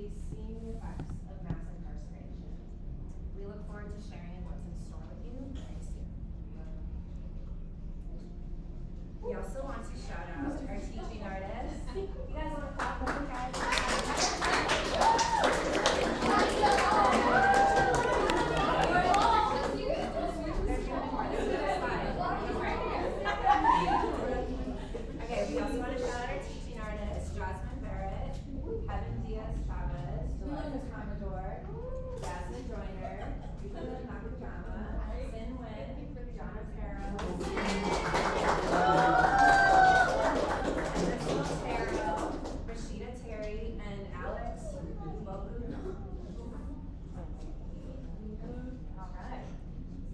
be seeing the effects of mass incarceration. We look forward to sharing what's in store with you very soon. We also want to shout out our teaching artists. You guys want to clap for them, guys? Okay, we also want to shout out our teaching artists, Jasmine Barrett, Kevin Diaz-Chavez, Dolores Commodore, Jasmine Joyner, Rita Nakajama, Sin Wynn, John Otero, Rashida Terry, and Alex Bokuno. All right.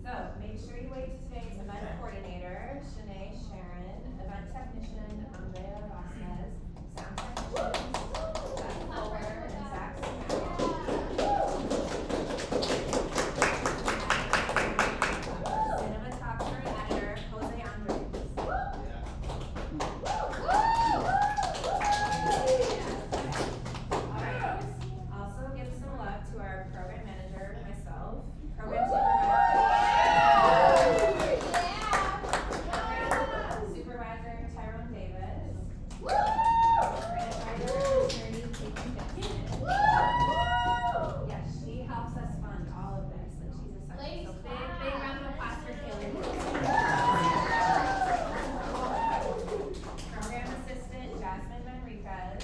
So make sure you wait to today's event coordinator, Shanae Sharon, event technician, Andrea Vasquez, sound technicians, Beth Fuller, and Zach Sinatra. Cinematographer and editor, Jose Andres. Alright, also give some love to our program manager, myself, program supervisor Tyrone Davis, grant writer and attorney Caitlin Dixon. Yes, she helps us fund all of this, and she's a success. So big round of applause for Caitlin. Program assistant Jasmine Manriquez.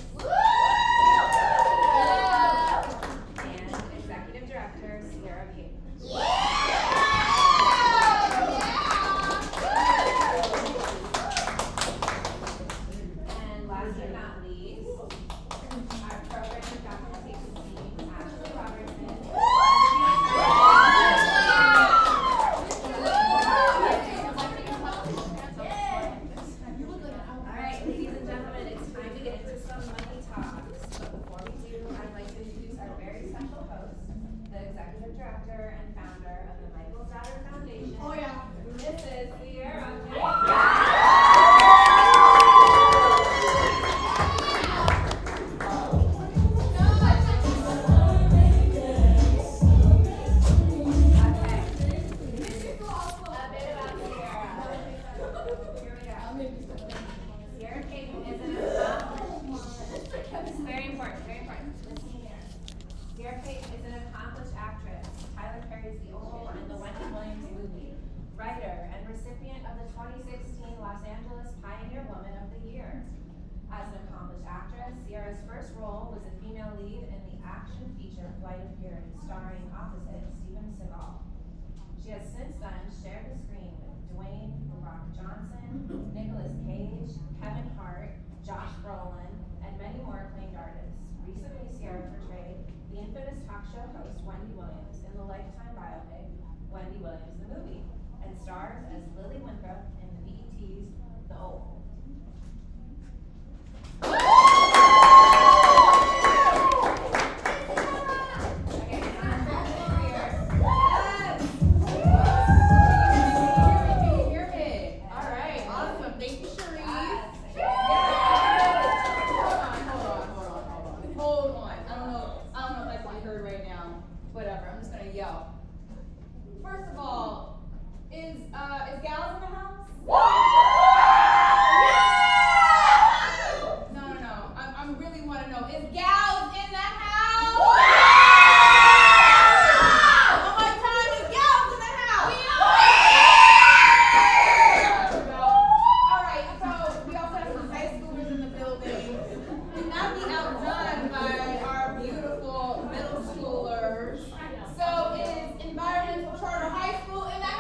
And executive director Sierra Payton. And last but not least, our program and documentation team, Ashley Robertson. All right, ladies and gentlemen, it's time to get into some money talks. But before we do, I'd like to introduce our very special host, the executive director and founder of the Michael's Daughter Foundation. Oh yeah. This is Sierra. Sierra Payton is an very important. Listen here. Sierra Payton is an accomplished actress. Tyler Perry's The Oval and the Wendy Williams movie. Writer and recipient of the 2016 Los Angeles Pioneer Woman of the Year. As an accomplished actress, Sierra's first role was a female lead in the action feature Flight of Fury, starring opposite Steven Seagal. She has since then shared the screen with Dwayne The Rock Johnson, Nicolas Cage, Kevin Hart, Josh Brolin, and many more acclaimed artists. Recently, Sierra portrayed the infamous talk show host Wendy Williams in the Lifetime biopic Wendy Williams the Movie, and stars as Lily Winthrop in the BET's The Oval. First of all, is Gals in the house? No. I really want to know. Is Gals in the house? One more time, is Gals in the house? All right, so we also have some high schoolers in the building. Do not be outdone by our beautiful middle schoolers. So is Environmental Charter High School in the house?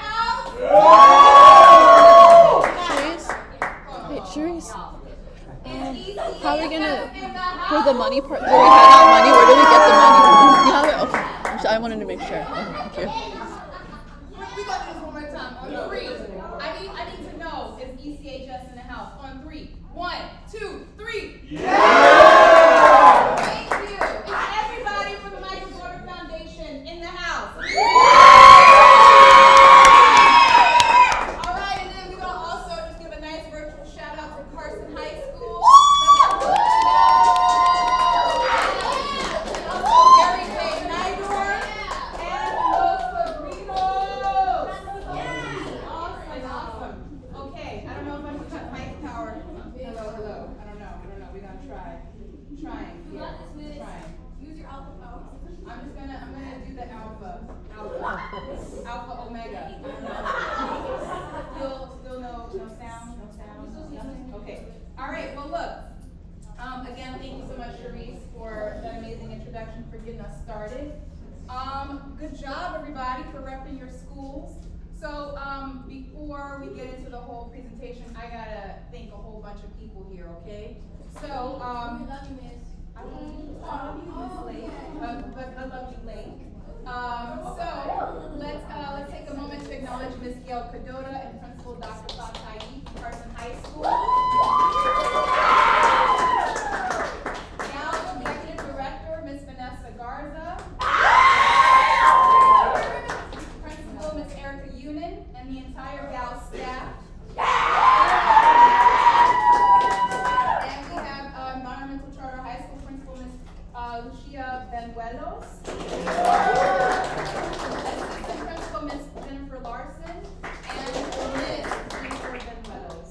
Cherise? How are we gonna, for the money part, where we hand out money, where do we get the money? You have it? Okay. I wanted to make sure. Thank you. We got this one more time. On three. I need to know, is ECHS in the house? On three. 1, 2, 3. Yeah! Thank you. Is everybody from the Michael's Daughter Foundation in the house? All right, and then we're going to also just give a nice virtual shout out to Carson High School. And also Alpha Omega. Still no sound? Nothing? Okay. All right, well look. Again, thank you so much, Sharice, for that amazing introduction, for getting us started. Good job, everybody, for repping your schools. So, before we get into the whole presentation, I gotta thank a whole bunch of people here, okay? So, I love you, Miss. I love you, Miss Lake. But I love you, Lake. So let's take a moment to acknowledge Miss Gail Cadota and Principal Dr. Fatai from Carson High School. Now, Executive Director Miss Vanessa Garza. Principal Miss Erica Unin and the entire GAL staff. And we have Environmental Charter High School Principal Miss Lucia Benuelos. Assistant Principal Miss Jennifer Larson and Miss Jennifer Benuelos.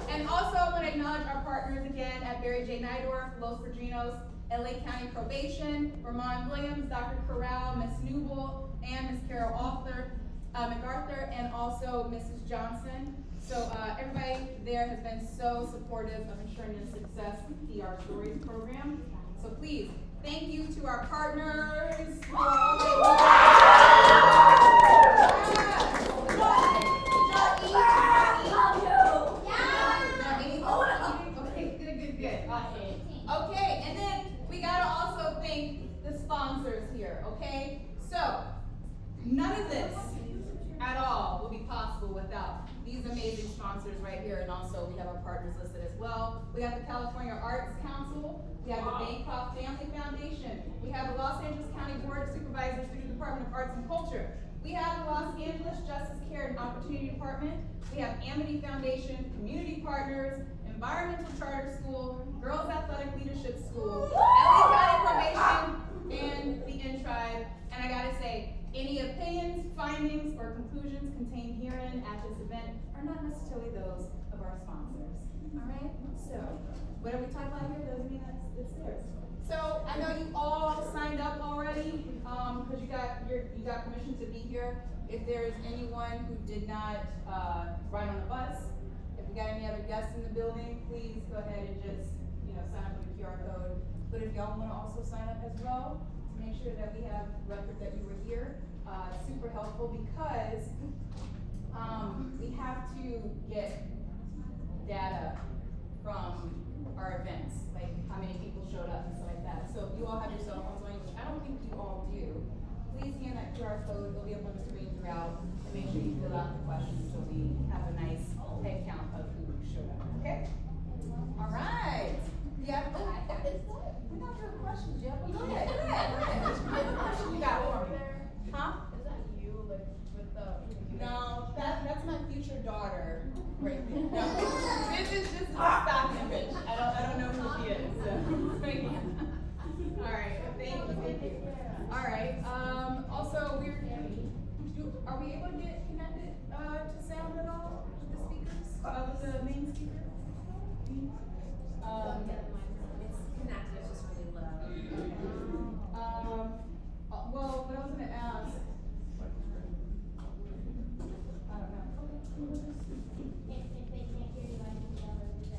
And also I want to acknowledge our partners again at Barry J. Nydorf, Los Virginos, LA County Probation, Ramon Williams, Dr. Corral, Miss Newell, and Miss Carol MacArthur, and also Mrs. Johnson. So everybody there has been so supportive of ensuring the success of the Our Stories program. So please, thank you to our partners. Good. Okay, and then we gotta also thank the sponsors here, okay? So, none of this at all will be possible without these amazing sponsors right here, and also we have our partners listed as well. We have the California Arts Council, we have the Bancroft Family Foundation, we have the Los Angeles County Board of Supervisors through the Department of Arts and Culture, we have the Los Angeles Justice Care and Opportunity Department, we have Amity Foundation, Community Partners, Environmental Charter School, Girls Athletic Leadership School, LA County Probation, and the N-Tribe. And I gotta say, any opinions, findings, or conclusions contained herein at this event are not necessarily those of our sponsors. All right? So, whatever we talk about here doesn't mean that it's theirs. So, I know you all signed up already, because you got permission to be here. If there's anyone who did not ride on the bus, if we got any other guests in the building, please go ahead and just sign up with the QR code. But if y'all want to also sign up as well, to make sure that we have record that you were here, super helpful because we have to get data from our events, like how many people showed up and stuff like that. So if you all have your cell phones on, which I don't think you all do, please scan that QR code. It'll be up on the screen throughout, and make sure you fill out the questions so we have a nice head count of who showed up. Okay? All right. Yeah. We're not doing questions yet, but go ahead. What question you got for me? Huh? Is that you, like, with the... No, that's my future daughter right there. No. This is just a stock image. I don't know who she is. So. All right. Thank you. All right. Also, are we able to get connected to sound at all with the speakers? With the main speaker? It's connected, it's just really low. Well, what I was gonna ask. I don't know. If they can't hear you, I can yell at them.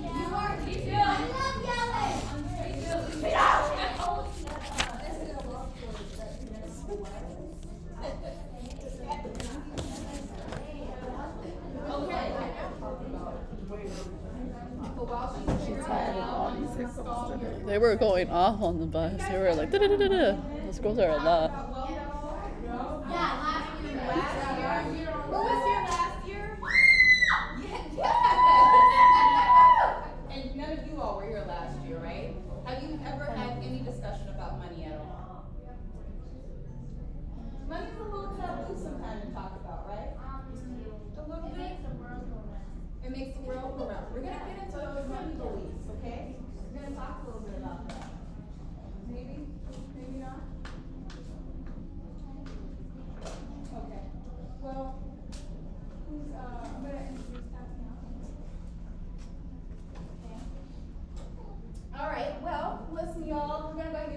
You are teaching. I love yelling! I'm very good. This is a long story, but that's the way. They were going off on the bus. They were like, da-da-da-da-da. Those girls are a lot. Yeah, last year. Who was here last year? Yes. And none of you all were here last year, right? Have you ever had any discussion about money at all? Money's a little taboo sometimes to talk about, right? A little It bit. makes the world go round. It makes the world go round. We're gonna get into those money beliefs, okay? We're gonna talk a little bit about that. Maybe, maybe not. Okay. Well, who's I'm gonna introduce Tatiana. Okay. All right. Well, listen, y'all. We're gonna go ahead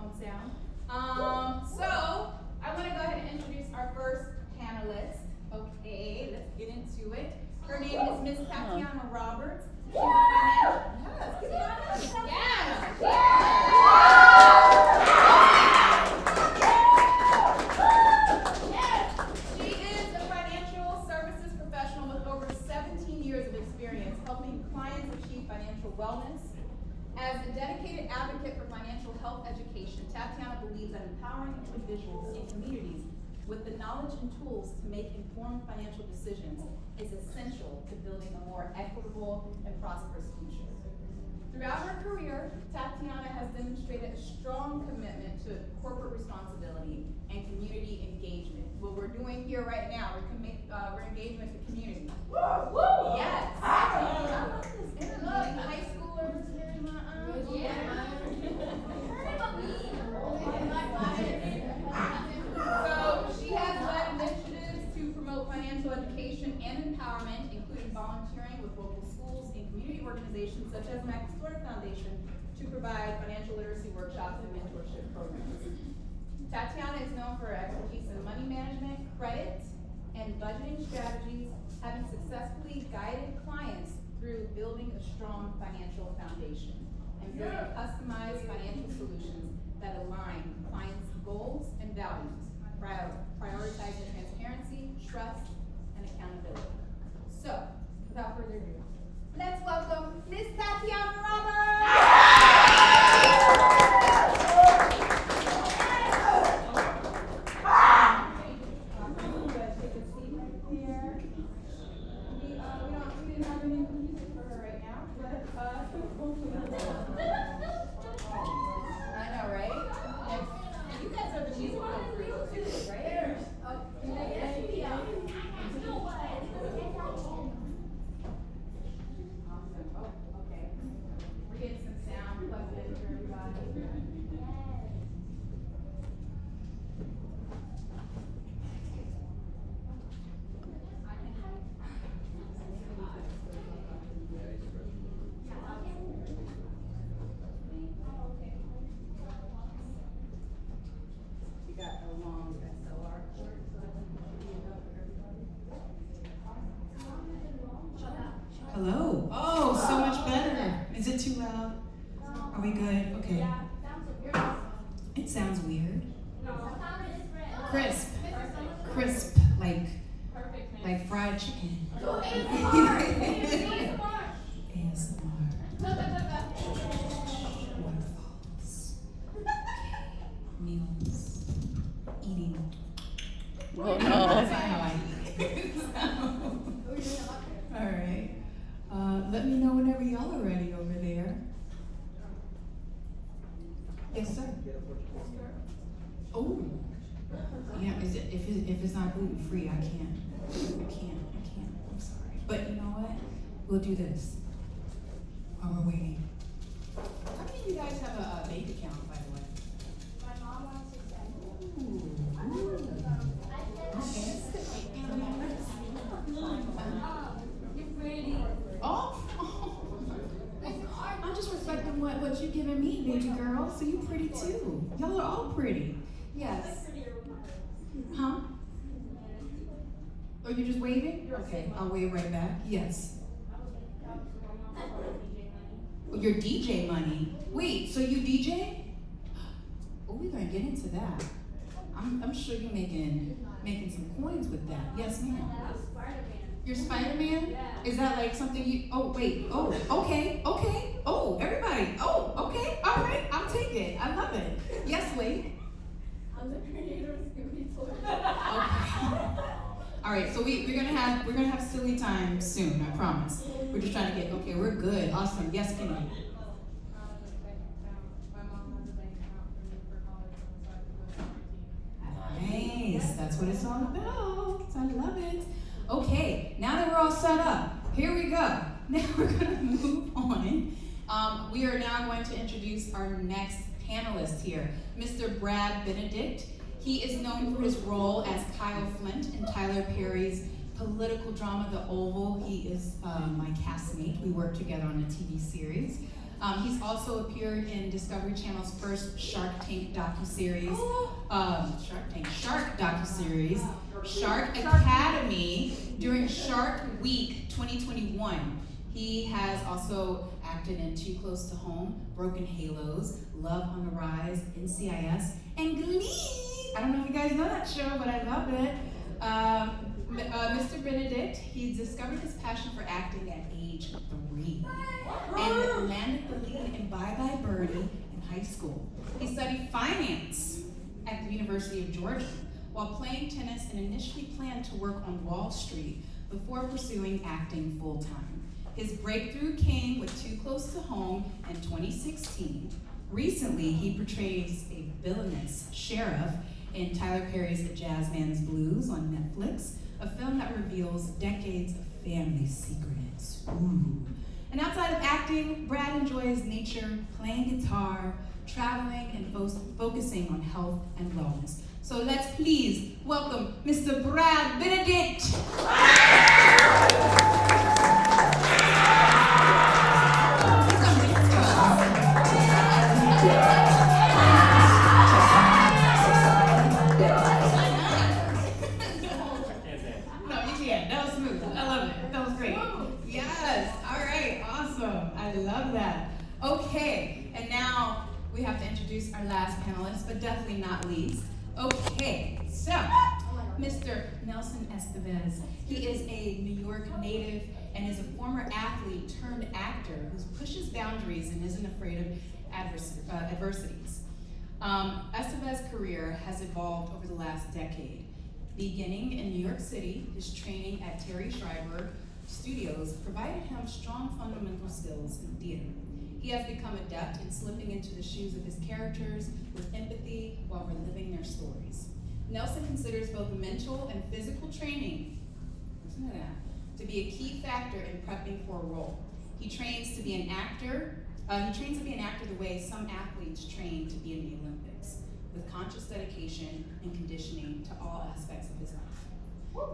microphone sound. So I want to go ahead and introduce our first panelist. Okay, let's get into it. Her name is Miss Tatiana Roberts. She's a financial. She is a financial services professional with over 17 years of experience helping clients achieve financial wellness. As a dedicated advocate for financial health education, Tatiana believes that empowering individuals and communities with the knowledge and tools to make informed financial decisions is essential to building a more equitable and prosperous future. Throughout her career, Tatiana has demonstrated a strong commitment to corporate responsibility and community engagement. What we're doing here right now, we're engaging with the community. Yes. High schoolers. So she has led initiatives to promote financial education and empowerment, including volunteering with local schools and community organizations such as Max Stewart Foundation to provide financial literacy workshops and mentorship programs. Tatiana is known for her expertise in money management, credit, and budgeting strategies, having successfully guided clients through building a strong financial foundation and building customized financial solutions that align clients' goals and values, prioritizing transparency, trust, and accountability. So, without further ado, let's welcome Miss Tatiana Roberts! Hello. Oh, so much better. Is it too loud? Are we good? Okay. It sounds weird. Crisp. Crisp, like fried chicken. ASMR. Waterfalls. Meals. Eating. Oh That's no. not how I eat. All right. Let me know whenever y'all are ready over there. Yes, sir. Oh. Yeah, if it's not gluten free, I can't. I'm sorry. But you know what? We'll do this while we're waiting. How many of you guys have a bank account, by the way? My mom wants to send me. Ooh. Okay. You're pretty. Oh. I'm just reflecting what you're giving me, baby girl. So you pretty too. Y'all are all pretty. Yes. Huh? Or you just waving? Okay, I'll wave right back. Yes. Oh, your DJ money. Wait, so you DJ? Oh, we're gonna get into that. I'm sure you're making some coins with that. Yes, ma'am. You're Spider-Man? Yeah. Is that like something you? Oh wait. Oh, okay. Oh, everybody. Oh, okay. All right. I'll take it. I love it. Yes, wait. I'm the creator of Scooby Toy. Okay. All right, so we're gonna have silly time soon. I promise. We're just trying to get. Okay, we're good. Awesome. Yes, Kenny. My mom has a bank account for me for college on the side of the Nice. That's what it's all about. I love it. Okay. Now that we're all set up, here we go. Now we're gonna move on. We are now going to introduce our next panelist here, Mr. Brad Benedict. He is known for his role as Kyle Flint in Tyler Perry's political drama, The Oval. He is my castmate. We work together on a TV series. He's also appeared in Discovery Channel's first Shark Tank docuseries, Shark docuseries, Shark Academy during Shark Week 2021. He has also acted in Too Close to Home, Broken Halos, Love on the Rise, NCIS, and Glee. I don't know if you guys know that show, but I love it. Mr. Benedict, he discovered his passion for acting at age 3 and landed the lead in Bye Bye Birdie in high school. He studied finance at the University of Georgia while playing tennis and initially planned to work on Wall Street before pursuing acting full-time. His breakthrough came with Too Close to Home in 2016. Recently, he portrays a villainous sheriff in Tyler Perry's Jazzman's Blues on Netflix, a film that reveals decades of family secrets. Ooh. And outside of acting, Brad enjoys nature, playing guitar, traveling, and focusing on health and wellness. So let's please welcome Mr. Brad Benedict. No, you can't. That was smooth. I love it. That was great. Yes. All right. Awesome. I love that. Okay. And now we have to introduce our last panelist, but definitely not least. Okay. So, Mr. Nelson Estevez. He is a New York native and is a former athlete turned actor who pushes boundaries and isn't afraid of adversities. Estevez's career has evolved over the last decade. Beginning in New York City, his training at Terry Schreiber Studios provided him strong fundamental skills in theater. He has become adept in slipping into the shoes of his characters with empathy while reliving their stories. Nelson considers both mental and physical training, listen to that, to be a key factor in prepping for a role. He trains to be an actor. The way some athletes train to be in the Olympics, with conscious dedication and conditioning to all aspects of his life.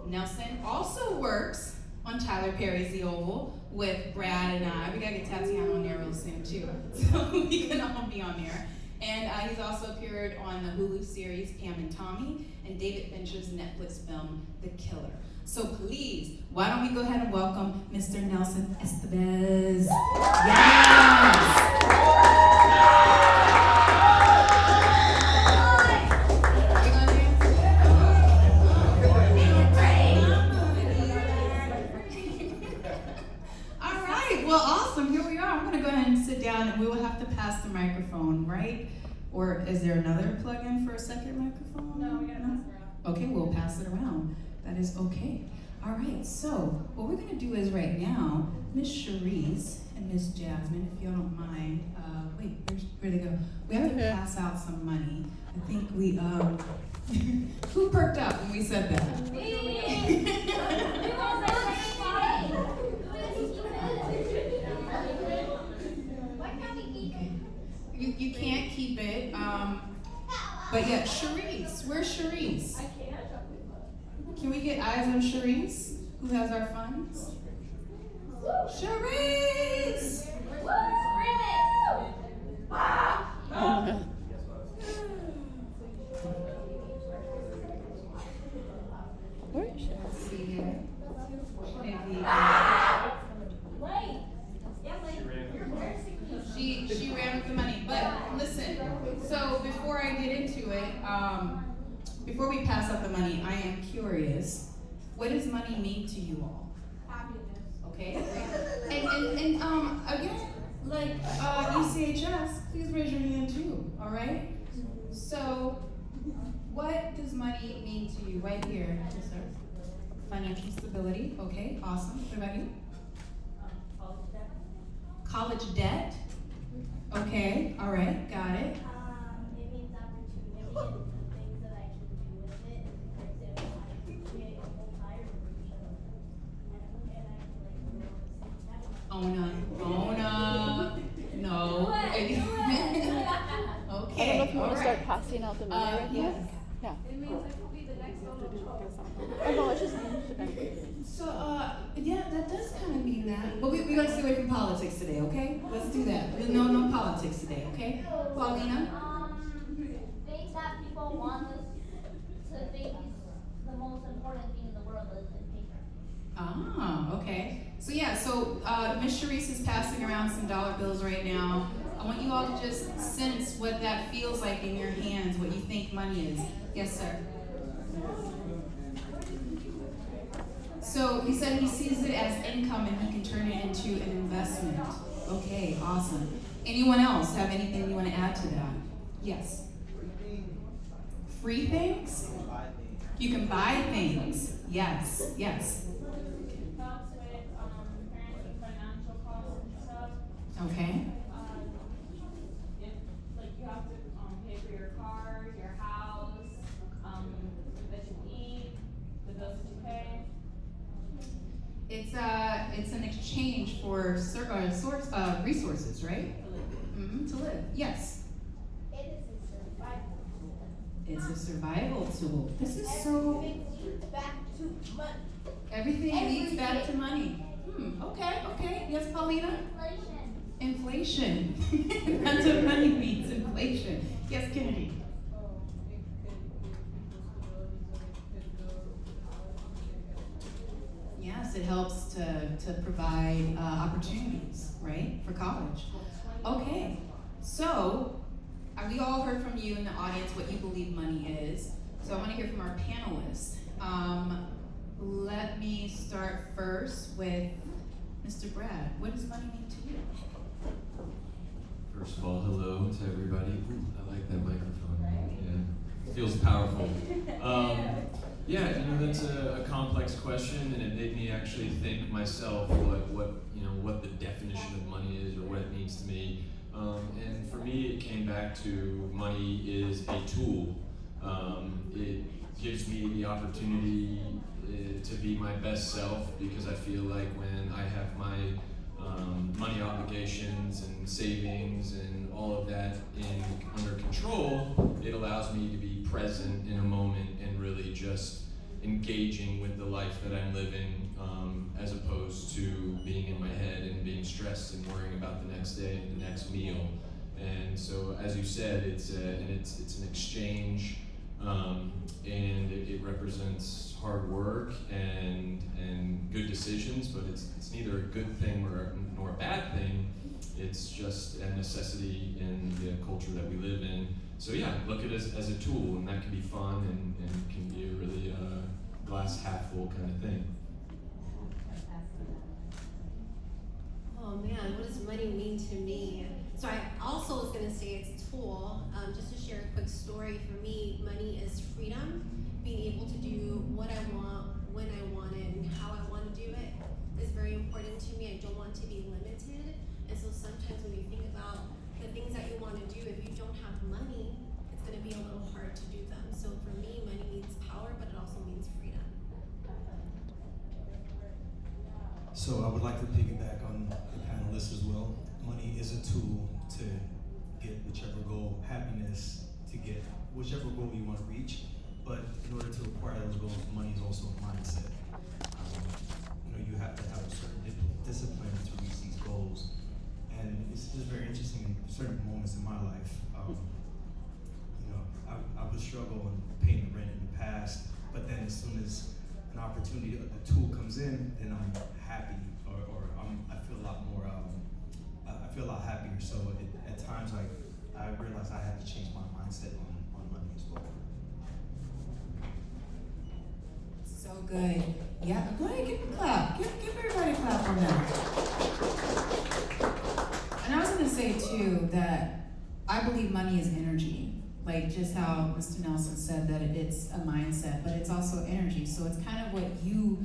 Nelson also works on Tyler Perry's The Oval with Brad and I. We gotta get Tatiana on there real soon too, so we can all be on there. And he's also appeared on the Hulu series Pam and Tommy and David Fincher's Netflix film The Killer. So please, why don't we go ahead and welcome Mr. Nelson Estevez. Yes! All right, well, awesome. Here we are. I'm going to go ahead and sit down, and we will have to pass the microphone, right? Or is there another plug-in for a second microphone? No, we got to pass it around. Okay, we'll pass it around. That is okay. All right, so what we're going to do is right now, Miss Cherise and Miss Jasmine, if you don't mind, where'd they go? We have to pass out some money. I think we, who perked up when we said that? You can't keep it, but yeah, Cherise, where's Cherise? Can we get eyes on Cherise, who has our funds? Cherise! Where is she? Let's see here. She ran with the money, but listen, so before I get into it, before we pass out the money, I am curious, what does money mean to you all? Happiness. Okay, and again, like ECHS, please raise your hand too, all right? So, what does money mean to you right here? Yes, sir. Financial stability, okay, awesome. What about you? College debt. College debt? Okay, all right, got it. It means opportunity and the things that I can do with it. For example, I can create a whole tire version of it. And I can like Own up. No. Okay, I don't know if you all want to start right. passing out the money right here. Yes. Yeah. It means I could be the Oh no, it's just. So, yeah, that does kind of mean that. But we're going to stay away from politics today, okay? Let's do that. No politics today, okay? Paulina? Things that people want us to think is the most important thing in the world is paper. Ah, okay. So yeah, Miss Sharice is passing around some dollar bills right now. I want you all to just sense what that feels like in your hands, what you think money is. Yes, sir. So he said he sees it as income and he can turn it into an investment. Okay, awesome. Anyone else have anything you want to add to that? Yes. Free things? You can buy things. Yes, yes. Helps with parenting financial costs and stuff. Okay. If like you have to pay for your car, your house, that you eat, the bills that you pay. It's an exchange for resources, right? To live. Yes. It is a survival tool. It's a survival tool. This is so. Everything leads back to money. Everything leads back to money. Okay. Yes, Paulina? Inflation. Inflation. That's what money means, inflation. Yes, Kennedy. Yes, it helps to provide opportunities, right, for college. Okay, so we all heard from you in the audience what you believe money is. So I want to hear from our panelists. Let me start first with Mr. Brad. What does money mean to you? First of all, hello to everybody. Ooh, I like that microphone. Yeah, feels powerful. Yeah, that's a complex question, and it made me actually think myself what the definition of money is or what it means to me. And for me, it came back to money is a tool. It gives me the opportunity to be my best self because I feel like when I have my money obligations and savings and all of that under control, it allows me to be present in a moment and really just engaging with the life that I'm living, as opposed to being in my head and being stressed and worrying about the next day and the next meal. And so, as you said, it's an exchange, and it represents hard work and good decisions, but it's neither a good thing nor a bad thing. It's just a necessity in the culture that we live in. So yeah, look at it as a tool, and that can be fun and can be a really glass half full kind of thing. Oh man, what does money mean to me? So I also was gonna say it's a tool. Just to share a quick story, for me, money is freedom. Being able to do what I want, when I want it, and how I want to do it is very important to me. I don't want to be limited. And so sometimes when you think about the things that you want to do, if you don't have money, it's gonna be a little hard to do them. So for me, money means power, but it also means freedom. So I would like to piggyback on the panelists as well. Money is a tool to get whichever goal, happiness, to get whichever goal you want to reach. But in order to acquire those goals, money is also a mindset. You have to have a certain discipline to reach these goals. And it's just very interesting in certain moments in my life. I would struggle in paying the rent in the past, but then as soon as an opportunity, a tool comes in, then I'm happy, or I feel a lot more, I feel a lot happier. So at times I realize I have to change my mindset on money as well. So good. Yeah, go ahead, give a clap. Give everybody a clap on that. And I was gonna say too that I believe money is energy. Like just how Mr. Nelson said that it's a mindset, but it's also energy. So it's kind of what you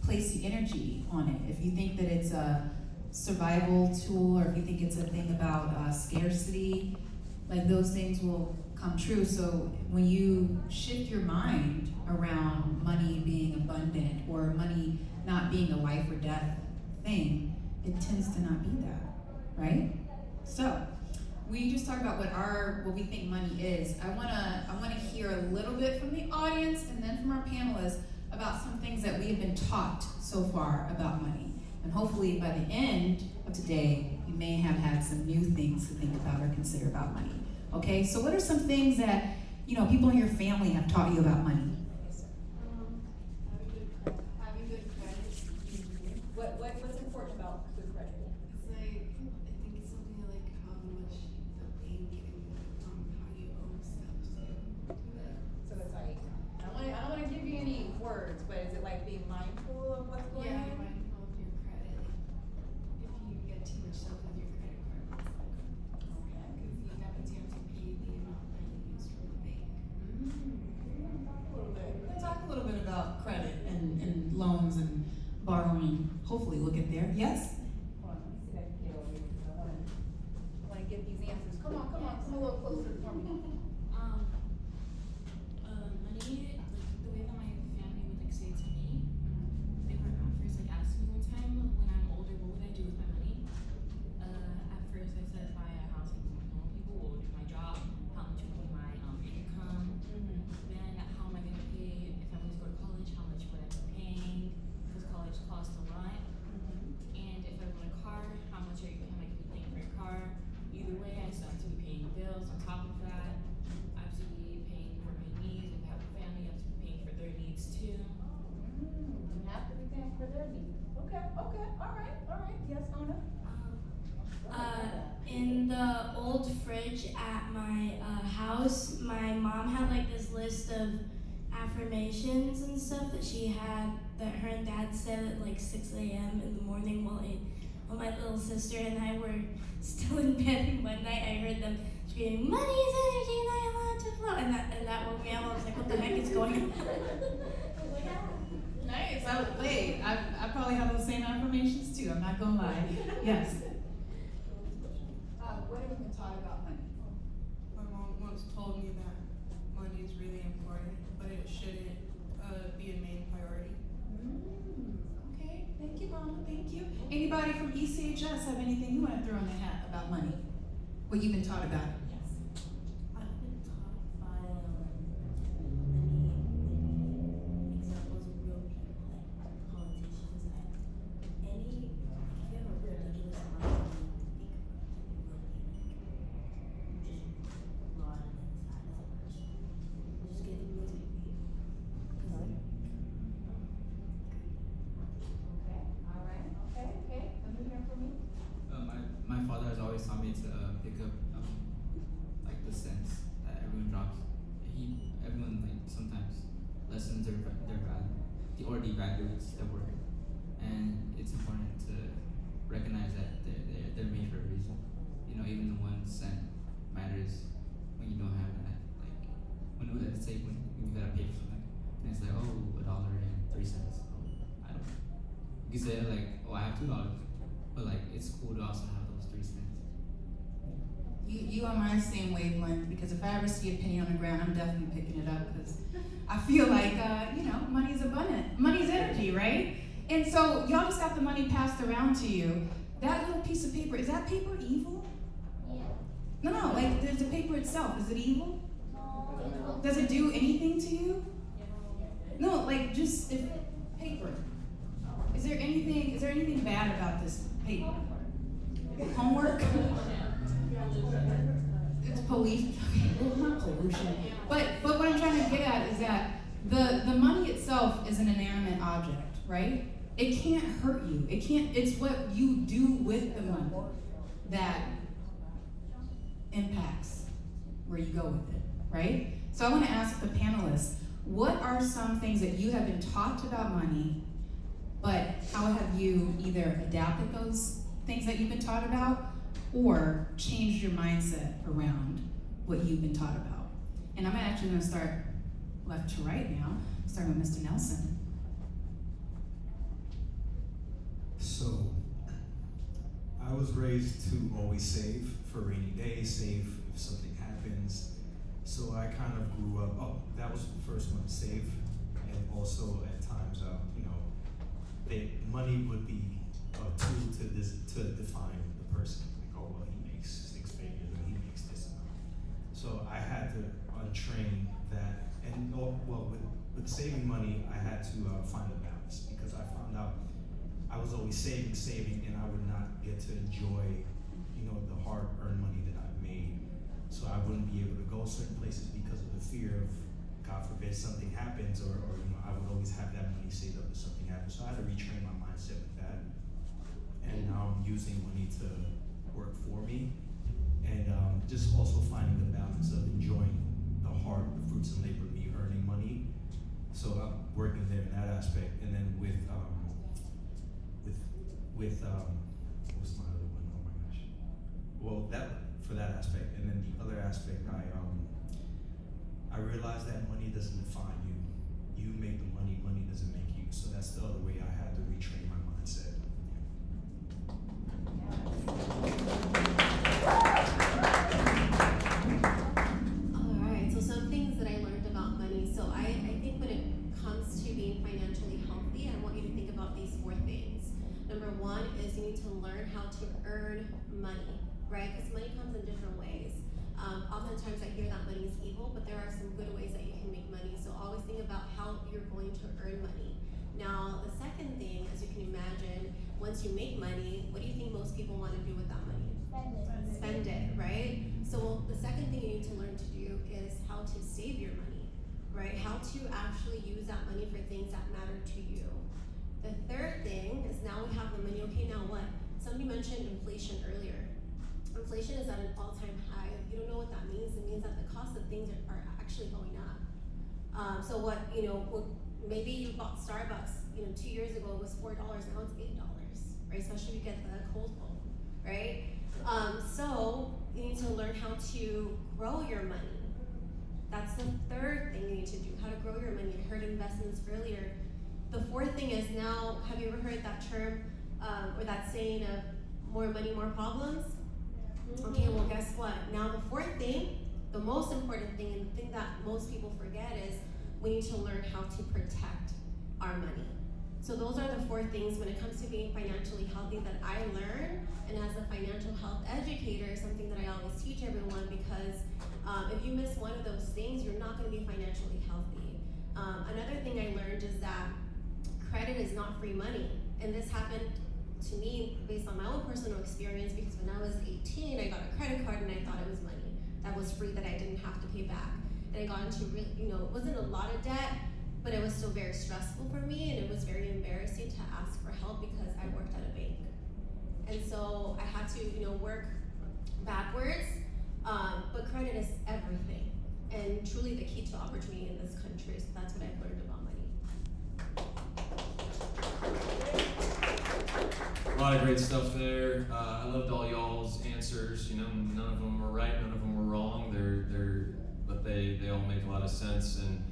place the energy on it. If you think that it's a survival tool, or if you think it's a thing about scarcity, like those things will come true. So when you shift your mind around money being abundant or money not being a life or death thing, it tends to not be that, right? So we just talked about what we think money is. I wanna hear a little bit from the audience and then from our panelists about some things that we have been taught so far about money. And hopefully by the end of today, you may have had some new things to think about or consider about money. Okay, so what are some things that, people in your family have taught you about money? Having good credit. What's important about good credit? It's like, I think it's something like how much the bank and how you owe stuff. So it's like, I don't wanna give you any words, but is it like being mindful of what's going Yeah, on? mindful of your credit. Like, if you get too much stuff with your credit card, it's like, because that means you have to pay the amount that you used from the bank. Let's talk a little bit about credit and loans and borrowing. Hopefully we'll get there. Yes? Hold on, let me see if I can get over here, because I wanna get these answers. Come on, come a little closer for me. Money, like the way that my family would like say it to me, they were at first like asking me one time when I'm older, what would I do with my money? At first I said buy a house like normal people, what would be my job, how much would be my income, then how am I gonna pay if I'm going to go to college, how much would I be paying, because college costs a lot, and if I want a car, how much am I gonna be paying for a car? Either way, I still have to be paying bills on top of that. I have to be paying for my needs. If I have a family, I have to be paying for their needs too. You have to be paying for their needs. Okay, all right, yes, Ona? In the old fridge at my house, my mom had like this list of affirmations and stuff that she had that her and dad said at like 6 a.m. in the morning while my little sister and I were still in bed. And one night I heard them screaming, "Money is energy and I am allowed to flow," and that woke me up. I was like, what the heck is going on? Nice. I probably have those same affirmations too. I'm not gonna lie. Yes. What have you been taught about money? My mom once told me that money is really important, but it shouldn't be a main priority. Okay. Thank you, Mama. Thank you. Anybody from ECHS have anything you want to throw in the hat about money? What you've been taught about it? I've been taught by many examples of real people, like politicians, that if you have a ridiculous amount of money, think about it, you will be just rotting inside as a person. Just getting misery. Okay, all right, okay. Let me hear from you. My father has always taught me to pick up like the cents that everyone drops. Everyone like sometimes lessens their value, or devaluates their work, and it's important to recognize that they're made for a reason. Even the 1 cent matters when you don't have that. Like let's say when you gotta pay for something, and it's like $1.03. I don't know. You can say like, I have $2, but like it's cool to also have those 3 cents. You on my same wavelength, because if I ever see a penny on the ground, I'm definitely picking it up, because I feel like money is abundant. Money's energy, right? And so y'all just got the money passed around to you. That little piece of paper, is that paper evil? Yeah. No, like there's the paper itself. Is it evil? Does it do anything to you? No, like just if paper. Is there anything bad about this paper? Homework? It's pollution. Well, not pollution. But what I'm trying to get at is that the money itself is an inanimate object, right? It can't hurt you. It's what you do with the money that impacts where you go with it, right? So I want to ask the panelists, what are some things that you have been taught about money, but how have you either adapted those things that you've been taught about or changed your mindset around what you've been taught about? And I'm actually going to start left to right now, starting with Mr. Nelson. So, I was raised to always save for rainy days, save if something happens. So I kind of grew up, that was the first one, save. And also at times, money would be a tool to define the person. Like, he makes 6 figures or he makes saving money, I had to find a balance because I found out I was always saving, and I would not get to enjoy, the hard-earned money that I've made. So I wouldn't be able to go certain places because of the fear of, God forbid, something happens, or I would always have that money saved up if something happens. So I had to retrain my mindset with that. And now I'm using money to work for me, and just also finding the balance of enjoying the fruits and labor of me earning money. So I'm working there in that aspect, and then with what was my other one? Oh my gosh. Well, for that aspect, and then the other aspect, I realized that money doesn't define you. You make the money. Money doesn't make you. So that's the other way I had to retrain my mindset. Alright, so some things that I learned about money. So I think when it comes to being financially healthy, I want you to think about these 4 things. Number 1 is you need to learn how to earn money, right? Because money comes in different ways. Oftentimes I hear that money is evil, but there are some good ways that you can make money. So always think about how you're going to earn money. Now, the second thing, as you can imagine, once you make money, what do you think most people want to do with that money? Spend it, right? So the second thing you need to learn to do is how to save your money, right? How to actually use that money for things that matter to you. The third thing is now we have the money, okay, now what? Somebody mentioned inflation earlier. Inflation is at an all-time high. If you don't know what that means, it means that the cost of things are actually going up. So maybe you bought Starbucks, 2 years ago it was $4, now it's $8, right? Especially if you get the cold bowl, right? So you need to learn how to grow your money. That's the third thing you need to do, how to grow your money. You heard investments earlier. The fourth thing is now, have you ever heard that term or that saying of more money, more problems? Okay, well guess what? Now the fourth thing, the most important thing, and the thing that most people forget is we need to learn how to protect our money. So those are the 4 things when it comes to being financially healthy that I learned, and as a financial health educator, something that I always teach everyone, because if you miss one of those things, you're not going to be financially healthy. Another thing I learned is that credit is not free money, and this happened to me based on my own personal experience, because when I was 18, I got a credit card and I thought it was money that was free that I didn't have to pay back. And I got into it wasn't a lot of debt, but it was still very stressful for me, and it was very embarrassing to ask for help because I worked at a bank. And so I had to, work backwards, but credit is everything, and truly the key to opportunity in this country. So that's what I've learned about money. A lot of great stuff there. I loved all y'all's answers. None of them were right, none of them were wrong. But they all make a lot of sense, and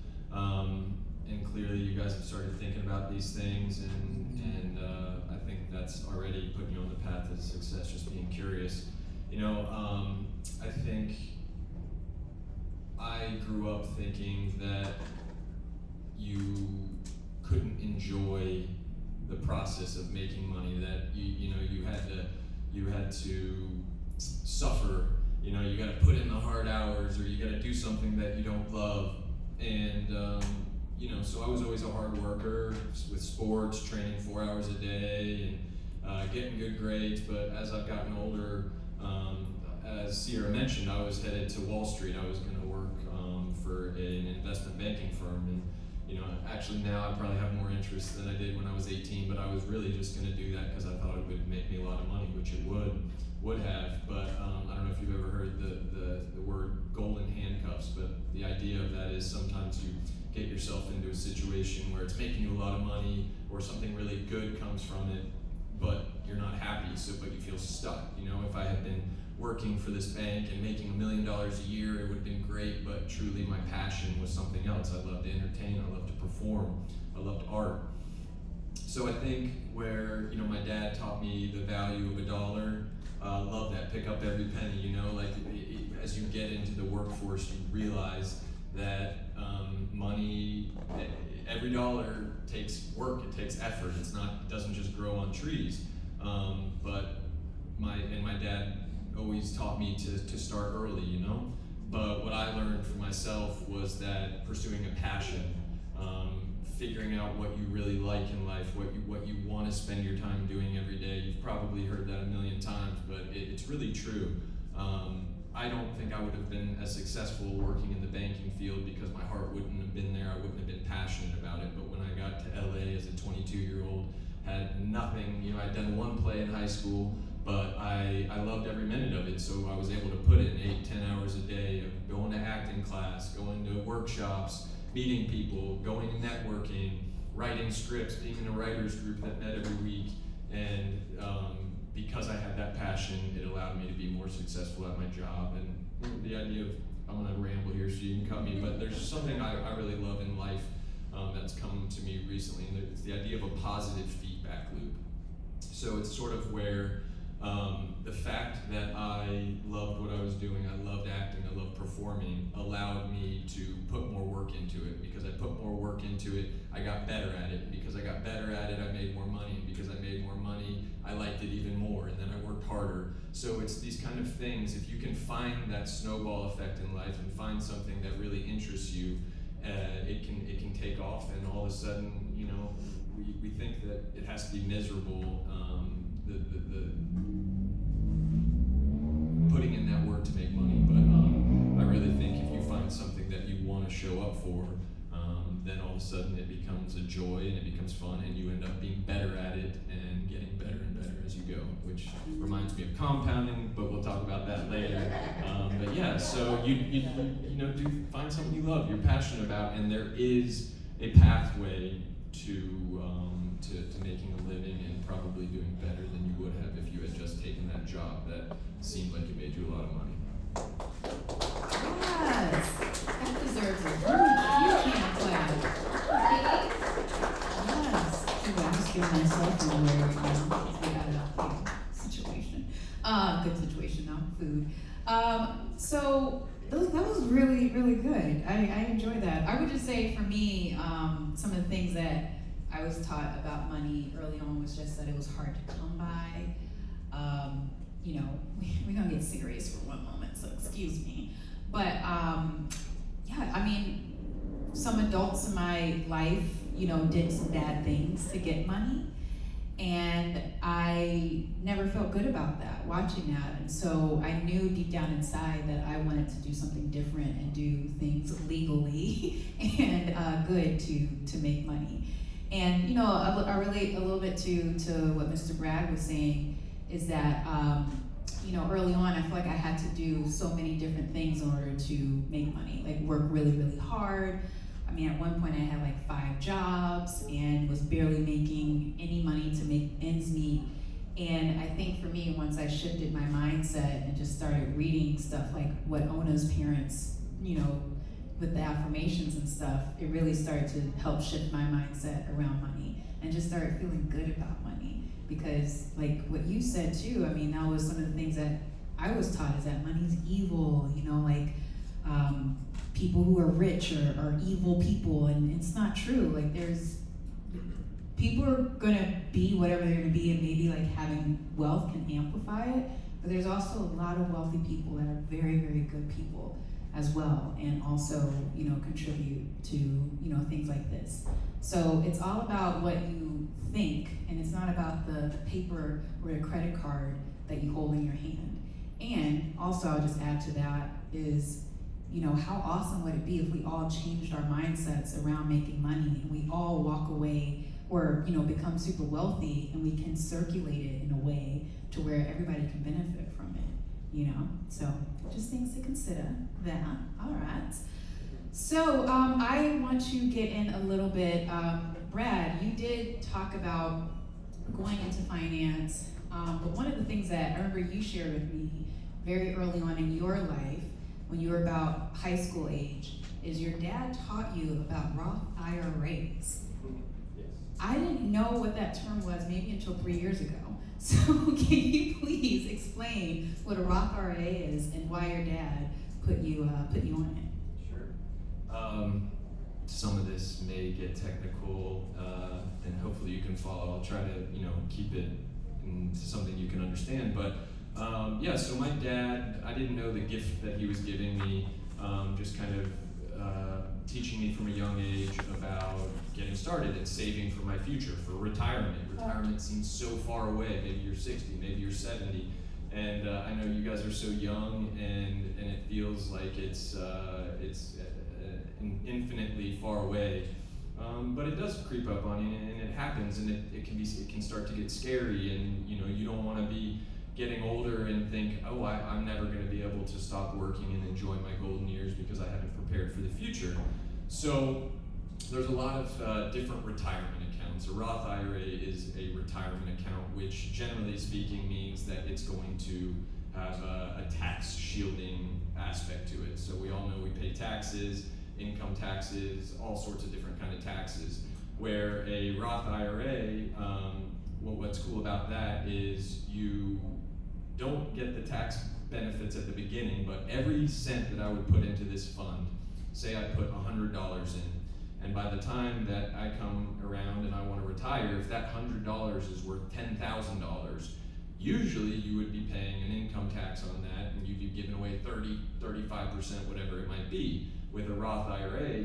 clearly you guys have started thinking about these things, and I think that's already putting you on the path to success. Just being curious. I think I grew up thinking that you couldn't enjoy the process of making money, that you had to suffer, you got to put in the hard hours, or you got to do something that you don't love. And so I was always a hard worker with sports, training 4 hours a day, and getting good grades. But as I've gotten older, as Sierra mentioned, I was headed to Wall Street. I was going to work for an investment banking firm, and actually now I probably have more interest than I did when I was 18, but I was really just going to do that because I thought it would make me a lot of money, which it would have. But I don't know if you've ever heard the word golden handcuffs, but the idea of that is sometimes you get yourself into a situation where it's making you a lot of money, or something really good comes from it, but you're not happy, but you feel stuck. If I had been working for this bank and making $1 million a year, it would have been great, but truly my passion was something else. I love to entertain, I love to perform, I loved art. So I think where, my dad taught me the value of $1, love that, pick up every penny, as you get into the workforce, you realize that money, every dollar takes work, it takes effort, it doesn't just grow on trees. But my dad always taught me to start early, But what I learned for myself was that pursuing a passion figuring out what you really like in life, what you want to spend your time doing every day. You've probably heard that a million times, but it's really true. I don't think I would have been as successful working in the banking field because my heart wouldn't have been there. I wouldn't have been passionate about it. But when I got to LA as a 22-year-old, had nothing, I'd done one play in high school, but I loved every minute of it. So I was able to put in 8-10 hours a day of going to acting class, going to workshops, meeting people, going to networking, writing scripts, being in a writer's group that met every week. And because I had that passion, it allowed me to be more successful at my job. And the idea of, I'm gonna ramble here so you can cut me, but there's something I really love in life that's come to me recently, and it's the idea of a positive feedback loop. So it's sort of where the fact that I loved what I was doing, I loved acting, I loved performing, allowed me to put more work into it. Because I put more work into it, I got better at it. Because I got better at it, I made more money. And because I made more money, I liked it even more, and then I worked harder. So it's these kind of things, if you can find that snowball effect in life and find something that really interests you, it can take off, and all of a sudden, we think that it has to be miserable, the putting in that work to make money, but I really think if you find something that you want to show up for, then all of a sudden it becomes a joy and it becomes fun, and you end up being better at it and getting better and better as you go, which reminds me of compounding, but we'll talk about that later. But yeah, so you do find something you love, you're passionate about, and there is a pathway to making a living and probably doing better than you would have if you had just taken that job that seemed like it made you a lot of money. Yes, that deserves a huge hand clap. Yes, I'm just giving myself an award now. We got a situation. Good situation though, food. So that was really, really good. I enjoyed that. I would just say for me, some of the things that I was taught about money early on was just that it was hard to come by. We're gonna get serious for one moment, so excuse me. But yeah, I mean, some adults in my life, did some bad things to get money, and I never felt good about that, watching that. And so I knew deep down inside that I wanted to do something different and do things legally and good to make money. And I relate a little bit to what Mr. Brad was saying, is that early on I feel like I had to do so many different things in order to make money, like work really, really hard. I mean, at one point I had like 5 jobs and was barely making any money to make ends meet. And I think for me, once I shifted my mindset and just started reading stuff like what Ona's parents, with the affirmations and stuff, it really started to help shift my mindset around money and just started feeling good about money. Because like what you said too, I mean, that was some of the things that I was taught, is that money's evil, people who are rich are evil people, and it's not true. Like people are gonna be whatever they're gonna be, and maybe like having wealth can amplify it, but there's also a lot of wealthy people that are very, very good people as well, and also, contribute to, things like this. So it's all about what you think, and it's not about the paper or the credit card that you hold in your hand. And also, I'll just add to that is, how awesome would it be if we all changed our mindsets around making money, and we all walk away or, become super wealthy, and we can circulate it in a way to where everybody can benefit from it. So just things to consider that. All right. So I want to get in a little bit. Brad, you did talk about going into finance, but one of the things that I remember you shared with me very early on in your life, when you were about high school age, is your dad taught you about Roth IRAs. Yes. I didn't know what that term was maybe until 3 years ago. So can you please explain what a Roth IRA is and why your dad put you on it? Sure. Some of this may get technical, and hopefully you can follow. I'll try to, keep it into something you can understand. But so my dad, I didn't know the gift that he was giving me. Just kind of teaching me from a young age about getting started and saving for my future, for retirement. Retirement seems so far away. Maybe you're 60, maybe you're 70. And I know you guys are so young, and it feels like it's infinitely far away. But it does creep up on you, and it happens, and it can start to get scary, and you don't want to be getting older and think, oh, I'm never going to be able to stop working and enjoy my golden years because I haven't prepared for the future. So there's a lot of different retirement accounts. A Roth IRA is a retirement account, which generally speaking means that it's going to have a tax shielding aspect to it. So we all know we pay taxes, income taxes, all sorts of different kind of taxes. Where a Roth IRA, what's cool about that is you don't get the tax benefits at the beginning, but every cent that I would put into this fund, say I put $100 in, and by the time that I come around and I want to retire, if that $100 is worth $10,000, usually you would be paying an income tax on that, and you'd be giving away 30, 35%, whatever it might be. With a Roth IRA,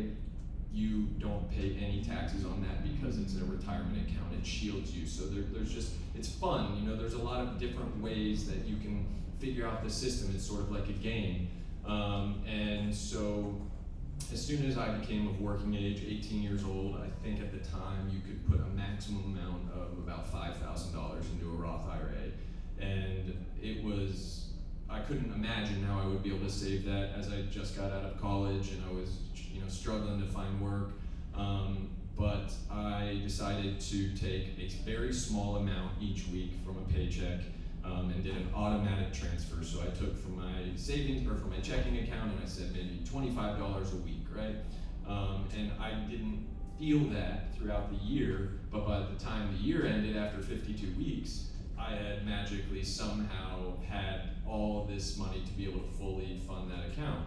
you don't pay any taxes on that because it's a retirement account. It shields you. So there's just, it's fun. There's a lot of different ways that you can figure out the system. It's sort of like a game. And so as soon as I became of working age, 18 years old, I think at the time you could put a maximum amount of about $5,000 into a Roth IRA. And I couldn't imagine how I would be able to save that as I just got out of college and I was struggling to find work. But I decided to take a very small amount each week from a paycheck and did an automatic transfer. So I took from my savings or from my checking account and I said maybe $25 a week, right? And I didn't feel that throughout the year, but by the time the year ended after 52 weeks, I had magically somehow had all this money to be able to fully fund that account.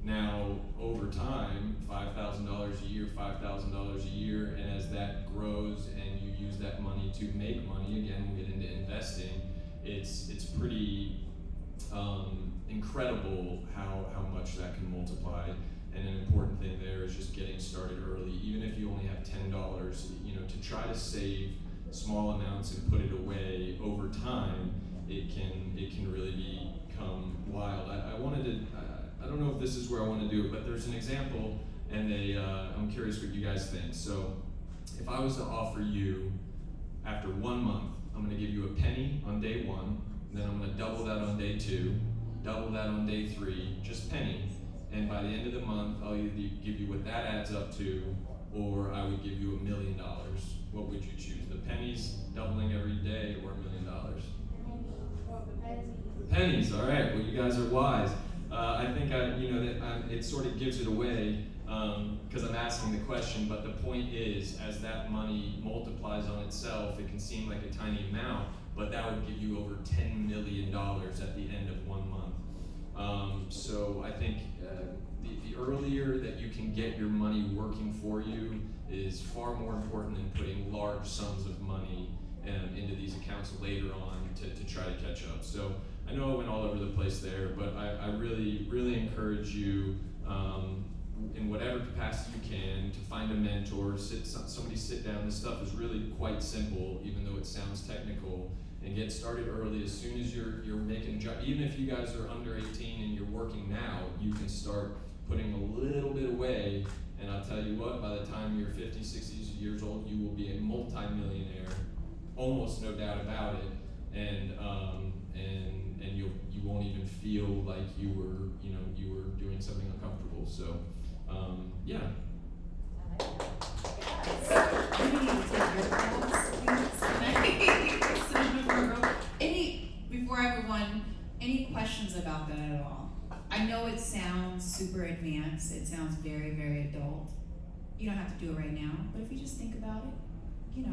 Now, over time, $5,000 a year, $5,000 a year, and as that grows and you use that money to make money, again, we'll get into investing, it's pretty incredible how much that can multiply. And an important thing there is just getting started early. Even if you only have $10, to try to save small amounts and put it away over time, it can really become wild. I don't know if this is where I want to do it, but there's an example, and I'm curious what you guys think. So if I was to offer you, after 1 month, I'm going to give you a penny on day 1, then I'm going to double that on day 2, double that on day 3, just penny, and by the end of the month, I'll either give you what that adds up to, or I would give you $1 million. What would you choose? The pennies doubling every day, or $1 million? The pennies. All right. Well, you guys are wise. I think it sort of gives it away because I'm asking the question. But the point is, as that money multiplies on itself, it can seem like a tiny amount, but that would give you over $10 million at the end of 1 month. So I think the earlier that you can get your money working for you is far more important than putting large sums of money into these accounts later on to try to catch up. So I know I went all over the place there, but I really, really encourage you in whatever capacity you can to find a mentor, somebody sit down. This stuff is really quite simple, even though it sounds technical, and get started early. As soon as you're making, even if you guys are under 18 and you're working now, you can start putting a little bit away, and I'll tell you what, by the time you're 50, 60 years old, you will be a multi-millionaire, almost no doubt about it, and you won't even feel like you were doing something uncomfortable. So, yeah. Before I move on, any questions about that at all? I know it sounds super advanced. It sounds very, very adult. You don't have to do it right now, but if you just think about it,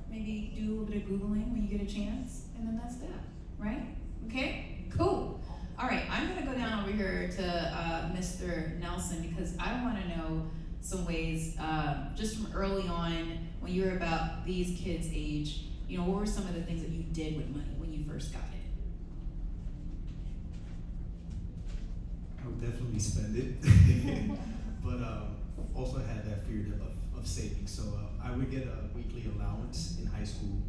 maybe do a little bit of Googling when you get a chance, and then that's that, right? Okay, cool. All right, I'm gonna go down over here to Mr. Nelson because I wanna know some ways, just from early on, when you were about these kids' age, what were some of the things that you did with money when you first got it? I would definitely spend it. but also had that fear of saving. So I would get a weekly allowance in high school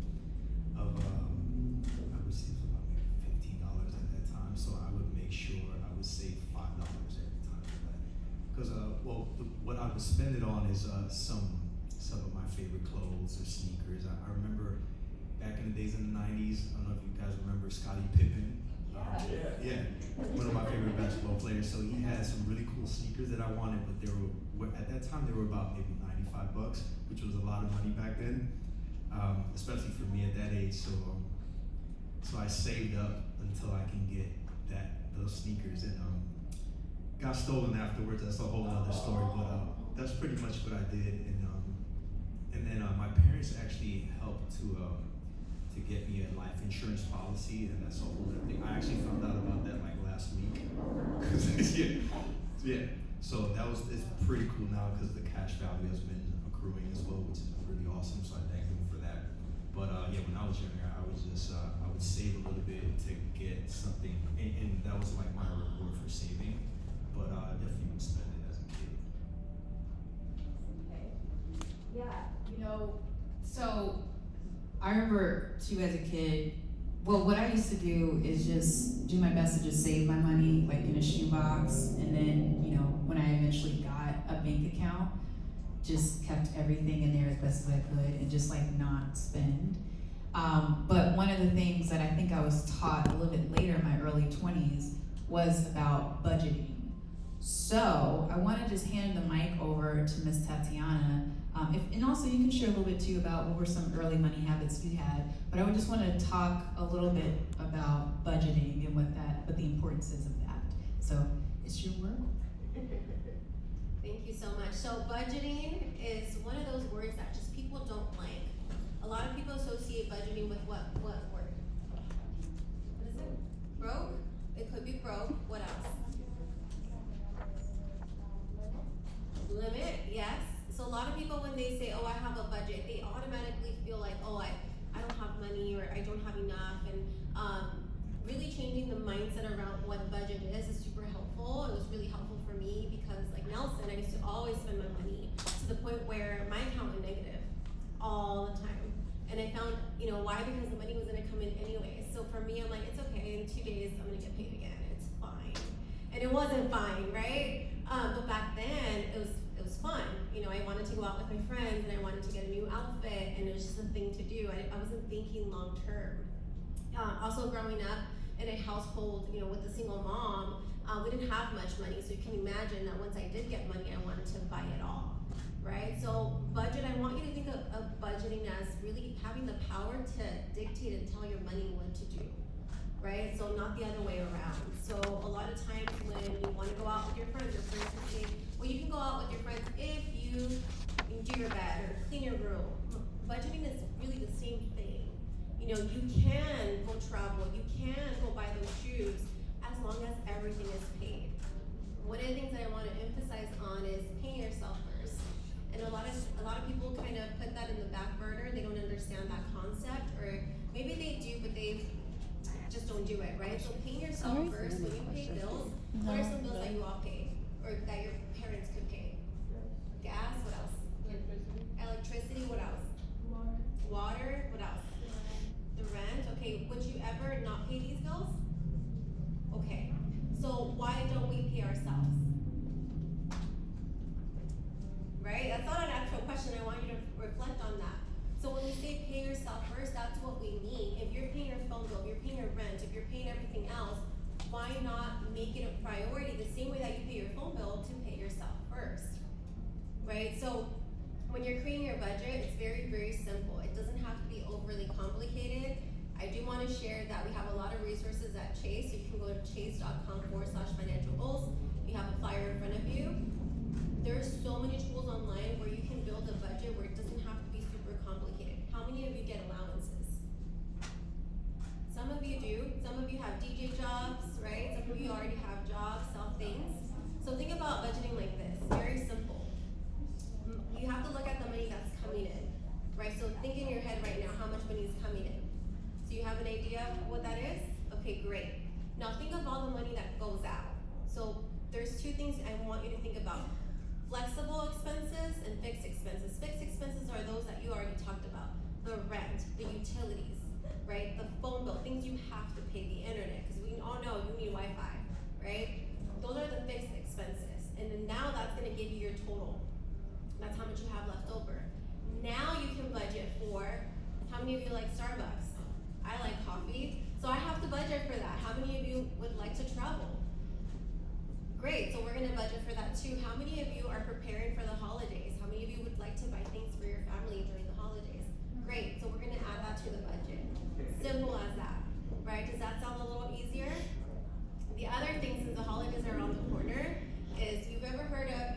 of I would say it was about maybe $15 at that time. So I would make sure I would save $5 every time for that. Because what I would spend it on is some of my favorite clothes or sneakers. I remember back in the days in the 90s. I don't know if you guys remember Scottie Pippen. Yeah, one of my favorite basketball players. So he had some really cool sneakers that I wanted, but they were at that time they were about maybe $95, which was a lot of money back then, especially for me at that age. So I saved up until I can get those sneakers, and got stolen afterwards. That's a whole other story, but that's pretty much what I did. And then my parents actually helped to get me a life insurance policy, and that's a whole other thing. I actually found out about that like last week. yeah. So it's pretty cool now because the cash value has been accruing as well, which is really awesome. So I thank them for that. But yeah, when I was younger, I was just I would save a little bit to get something, and that was like my reward for saving. But I definitely would spend it as a kid. Okay. Yeah, So I remember too as a kid, well, what I used to do is just do my best to just save my money like in a shoebox, and then, when I eventually got a bank account, just kept everything in there as best as I could and just like not spend. But one of the things that I think I was taught a little bit later in my early 20s was about budgeting. So I want to just hand the mic over to Miss Tatiana. And also you can share a little bit too about what were some early money habits you had. But I would just want to talk a little bit about budgeting and what the importance is of that. So it's your word. Thank you so much. So budgeting is one of those words that just people don't like. A lot of people associate budgeting with what word? What is it? Broke? It could be broke. What else? Limit, yes. So a lot of people, when they say, oh, I have a budget, they automatically feel like, oh, I don't have money, or I don't have enough. And really changing the mindset around what a budget is super helpful. It was really helpful for me because, like Nelson, I used to always spend my money to the point where my account went negative all the time. And I found, why? Because the money was gonna come in anyway. So for me, I'm like, it's okay, in 2 days, I'm gonna get paid again, it's fine. And it wasn't fine, right? But back then, it was fun. I wanted to go out with my friends, and I wanted to get a new outfit, and it was just a thing to do. I wasn't thinking long term. Also growing up in a household, with a single mom, we didn't have much money, so you can imagine that once I did get money, I wanted to buy it all, right? So budget, I want you to think of budgeting as really having the power to dictate and tell your money what to do, right? So not the other way around. So a lot of times when you want to go out with your friends will say, well, you can go out with your friends if you do your bed or clean your room. Budgeting is really the same thing. You can go travel, you can go buy those shoes as long as everything is paid. One of the things that I want to emphasize on is paying yourself first. And a lot of people kind of put that in the back burner. They don't understand that concept, or maybe they do, but they just don't do it, right? So paying yourself first. When you pay bills, what are some bills that you all pay, or that your parents could pay? Gas, what else? Electricity, what else? Water, what else? The rent, okay. Would you ever not pay these bills? Okay, so why don't we pay ourselves? Right? That's not an actual question. I want you to reflect on that. So when we say pay yourself first, that's what we mean. If you're paying your phone bill, if you're paying your rent, if you're paying everything else, why not make it a priority the same way that you pay your phone bill to pay yourself first, right? So when you're creating your budget, it's very, very simple. It doesn't have to be overly complicated. I do want to share that we have a lot of resources at Chase. You can go to chase.com/financial goals. You have a flyer in front of you. There's so many tools online where you can build a budget where it doesn't have to be super complicated. How many of you get allowances? Some of you do. Some of you have DJ jobs, right? Some of you already have jobs, sell things. So think about budgeting like this. Very simple. You have to look at the money that's coming in, right? So think in your head right now how much money is coming in. So you have an idea of what that is? Okay, great. Now think of all the money that goes out. So there's two things I want you to think about. flexible expenses and fixed expenses. Fixed expenses are those that you already talked about. The rent, the utilities, right? The phone bill, things you have to pay, the internet, because we all know you need Wi-Fi, right? Those are the fixed expenses. And then now that's gonna give you your total. That's how much you have left over. Now you can budget for, how many of you like Starbucks? I like coffee, so I have to budget for that. How many of you would like to travel? Great, so we're gonna budget for that too. How many of you are preparing for the holidays? How many of you would like to buy things for your family during the holidays? Great, so we're gonna add that to the budget. Simple as that, right? Does that sound a little easier? The other thing, since the holidays are around the corner, is you've ever heard of,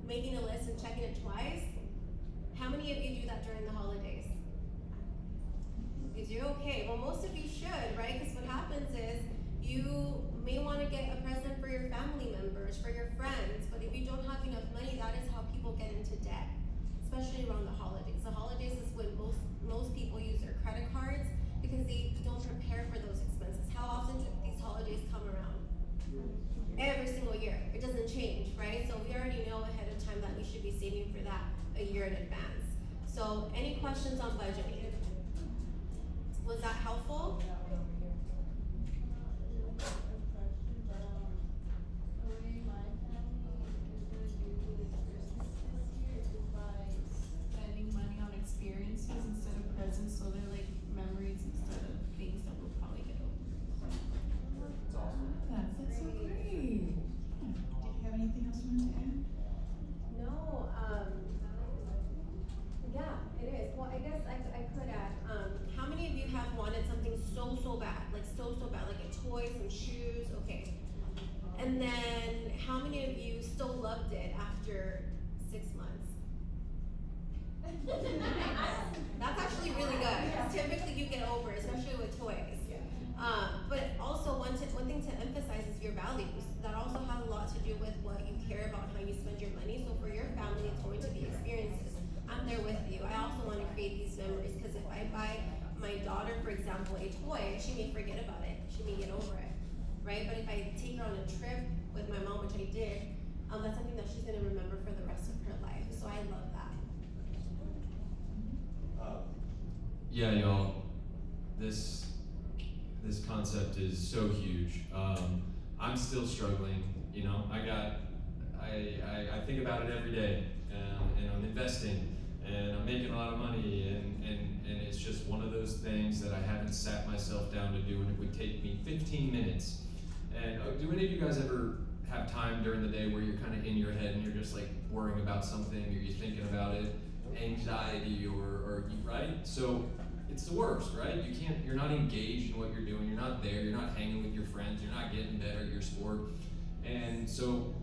making a list and checking it twice? How many of you do that during the holidays? You do? Okay, well most of you should, right? Because what happens is, you may want to get a present for your family members, for your friends, but if you don't have enough money, that is how people get into debt, especially around the holidays. The holidays is when most people use their credit cards because they don't prepare for those expenses. How often do these holidays come around? Every single year. It doesn't change, right? So we already know ahead of time that we should be saving for that a year in advance. So any questions on budgeting? Was that helpful? Spending money on experiences instead of presents, so they're like memories instead of things that we'll probably get over. That's so great. Yeah. Did you have anything else you wanted to add? No, yeah, it is. Well, I guess I could add, How many of you have wanted something so bad, like so bad, like a toy, some shoes, okay. And then how many of you still loved it after 6 months? That's actually really good, because typically you get over, especially with toys. But also one thing to emphasize is your values. That also has a lot to do with what you care about, how you spend your money. So for your family, it's going to be experiences. I'm there with you. I also want to create these memories, because if I buy my daughter, for example, a toy, she may forget about it. She may get over it, right? But if I take her on a trip with my mom, which I did, that's something that she's going to remember for the rest of her life. So I love that. Yeah, y'all, this concept is so huge. I'm still struggling, I think about it every day, and I'm investing, and I'm making a lot of money, and it's just one of those things that I haven't sat myself down to do, and it would take me 15 minutes. And do any of you guys ever have time during the day where you're kind of in your head and you're just like worrying about something, or you're thinking about it, anxiety, or right? So it's the worst, right? You're not engaged in what you're doing, you're not there, you're not hanging with your friends, you're not getting better at your sport. And so,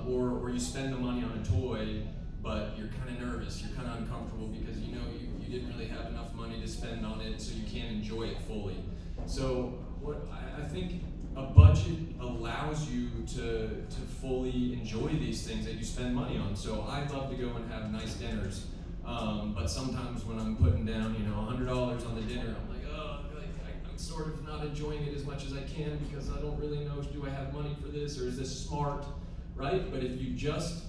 or you spend the money on a toy, but you're kind of nervous, you're kind of uncomfortable because you didn't really have enough money to spend on it, so you can't enjoy it fully. So what I think a budget allows you to fully enjoy these things that you spend money on. So I love to go and have nice dinners, but sometimes when I'm putting down, $100 on the dinner, I'm like, I'm sort of not enjoying it as much as I can because I don't really know, do I have money for this, or is this smart, right? But if you just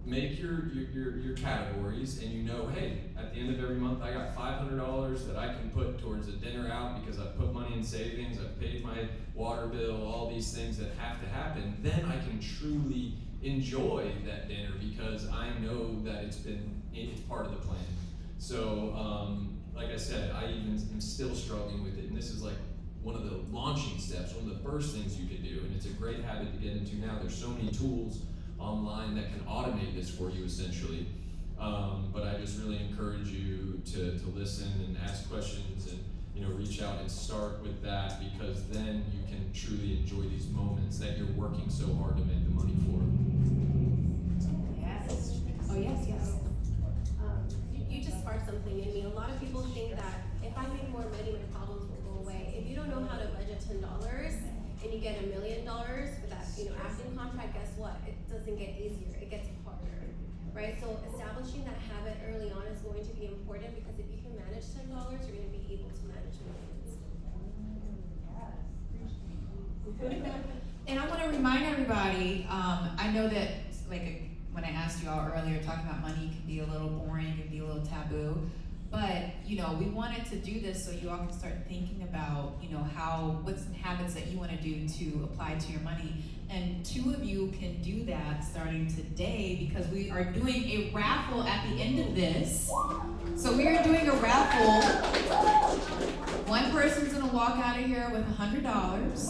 make your categories, and hey, at the end of every month I got $500 that I can put towards a dinner out because I've put money in savings, I've paid my water bill, all these things that have to happen, then I can truly enjoy that dinner because I know that it's part of the plan. So like I said, I even am still struggling with it, and this is like one of the launching steps, one of the first things you can do, and it's a great habit to get into now. There's so many tools online that can automate this for you essentially. But I just really encourage you to listen and ask questions and reach out and start with that, because then you can truly enjoy these moments that you're working so hard to make the money for. Yes. Oh, yes. You just sparked something in me. A lot of people think that if I make more money, my problems will go away. If you don't know how to budget $10 and you get $1 million with that acting contract, guess what? It doesn't get easier, it gets harder, right? So establishing that habit early on is going to be important, because if you can manage $10, you're going to be able to manage millions. And I want to remind everybody, I know that when I asked you all earlier, talking about money can be a little boring, can be a little taboo. But, we wanted to do this so you all can start thinking about, what's some habits that you want to do to apply to your money. And 2 of you can do that starting today because we are doing a raffle at the end of this. So we are doing a raffle. One person's gonna walk out of here with $100.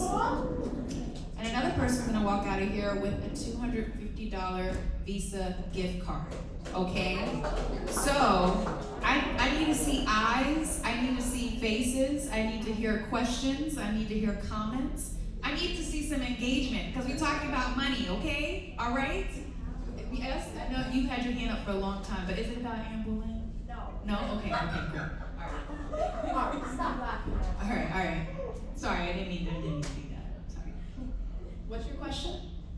And another person's gonna walk out of here with a $250 Visa gift card. Okay? So, I need to see eyes, I need to see faces, I need to hear questions, I need to hear comments. I need to see some engagement because we're talking about money, okay? All right? Yes, I know you've had your hand up for a long time, but is it about Anne Boleyn? No? Okay, good. All right. Stop laughing. All right. Sorry, I didn't mean to do that. Sorry. What's your question?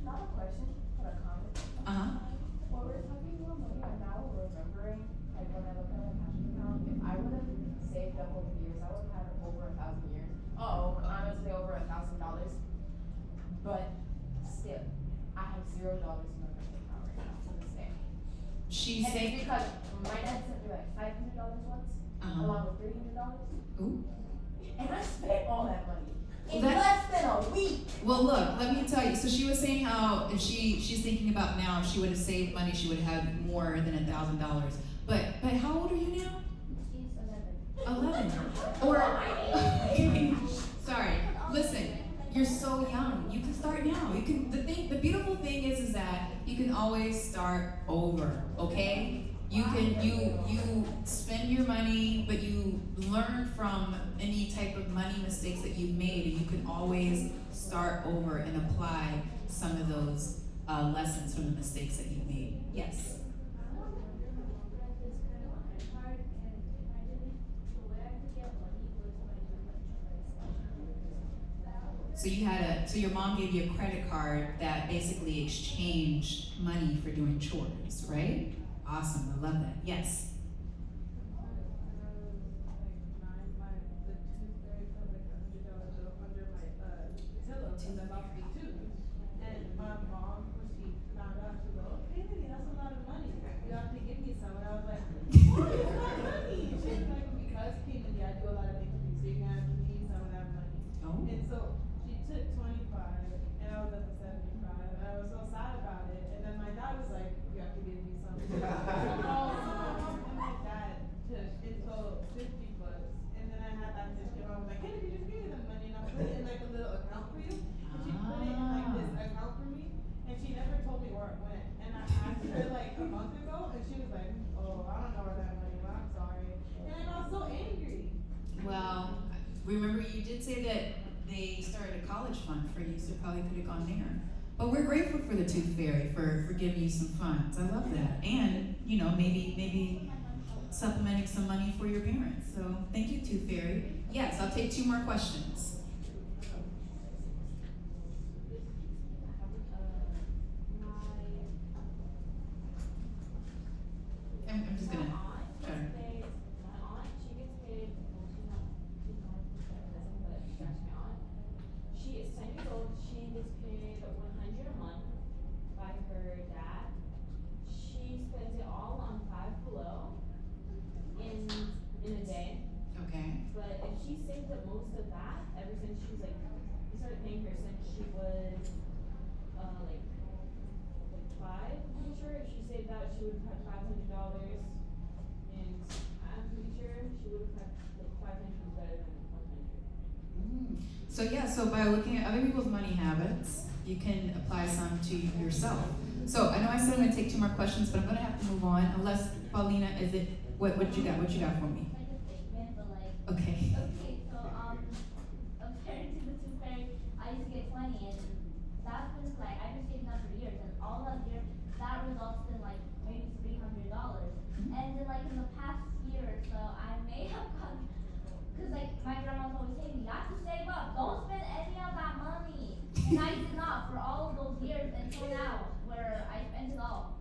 Not a question, but a comment. When we're talking about money, I'm now remembering, like when I look at my cash account, if I would have saved up over the years, I would have had over 1,000 years. I'm gonna say over $1,000. But still, I have $0 in my bank account right now to this day. She's And saying. it's because my dad sent me like $500 once, along with $300. Ooh. And I spent all that money in Well, less than a week. Well, look, let me tell you. So she was saying how if she's thinking about now, if she would have saved money, she would have had more than $1,000. But how old are you now? She's 11. Or sorry. Listen, you're so young. You can start now. You can. The beautiful thing is that you can always start over. Okay. You spend your money, but you learn from any type of money mistakes that you've made, and you can always start over and apply some of those lessons from the mistakes that you've made. Yes. So your mom gave you a credit card that basically exchanged money for doing chores, right? Awesome, I love that. Yes. And so she took 25 and I was up to 75 and I was so sad about it. And then my dad was like, you have to give me something. So my mom and my dad took in total 50 bucks. And then I had that just my mom was like, hey, if you just give me the money and I'll put it in like a little account for you. And she put it in like this account for me and she never told me where it went. And I asked her like a month ago and she was like, oh, I don't know where that money went, I'm sorry. And I got so angry. Well, remember you did say that they started a college fund for you, so probably could have gone there. But we're grateful for the Tooth Fairy for giving you some funds. I love that. And, maybe supplementing some money for your parents. So thank you, Tooth Fairy. Yes, I'll take 2 more questions. I'm just gonna try to. She is 10 years old. She gets paid $100 a month by her dad. She spends it all on Five Below in a day. Okay. But if she saved up most of that, ever since she was like, we started paying her since she was like 5. I'm pretty sure if she saved that, she would have had $500. And I'm pretty sure she would have had like 500 better than 100. So by looking at other people's money habits, you can apply some to yourself. So I know I said I'm gonna take 2 more questions, but I'm gonna have to move on. Unless Paulina, what you got? What you got for me? Okay. Okay, so according to the Tooth Fairy, I used to get 20, and that's been like I've been saving that for years, and all that year that results in like maybe $300. And then like in the past year or so, I may have gotten, cause like my grandma's always saying, you got to save up, don't spend any of that money. And I did not for all of those years until now, where I spent it all.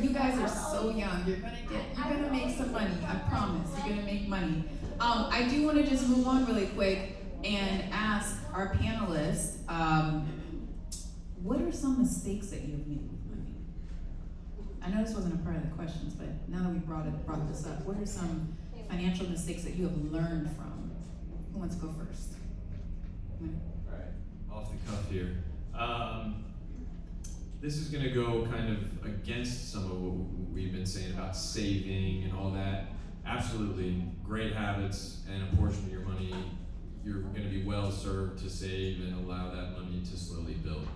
You guys are so young. You're gonna make some money. I promise. You're gonna make money. I do want to just move on really quick and ask our panelists. what are some mistakes that you have made with money? I know this wasn't a part of the questions, but now that we brought this up, what are some financial mistakes that you have learned from? Who wants to go first? All right, off the cuff here. This is going to go kind of against some of what we've been saying about saving and all that. Absolutely, great habits, and a portion of your money, you're going to be well served to save and allow that money to slowly build.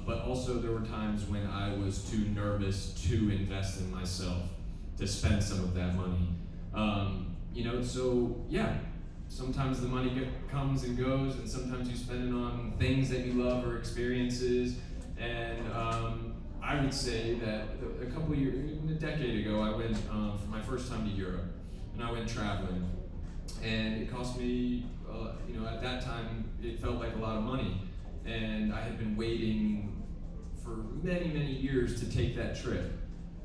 But also there were times when I was too nervous to invest in myself, to spend some of that money. So yeah, sometimes the money comes and goes, and sometimes you spend it on things that you love or experiences. And I would say that a decade ago, I went for my first time to Europe, and I went traveling, and it cost me, at that time, it felt like a lot of money, and I had been waiting for many, many years to take that trip.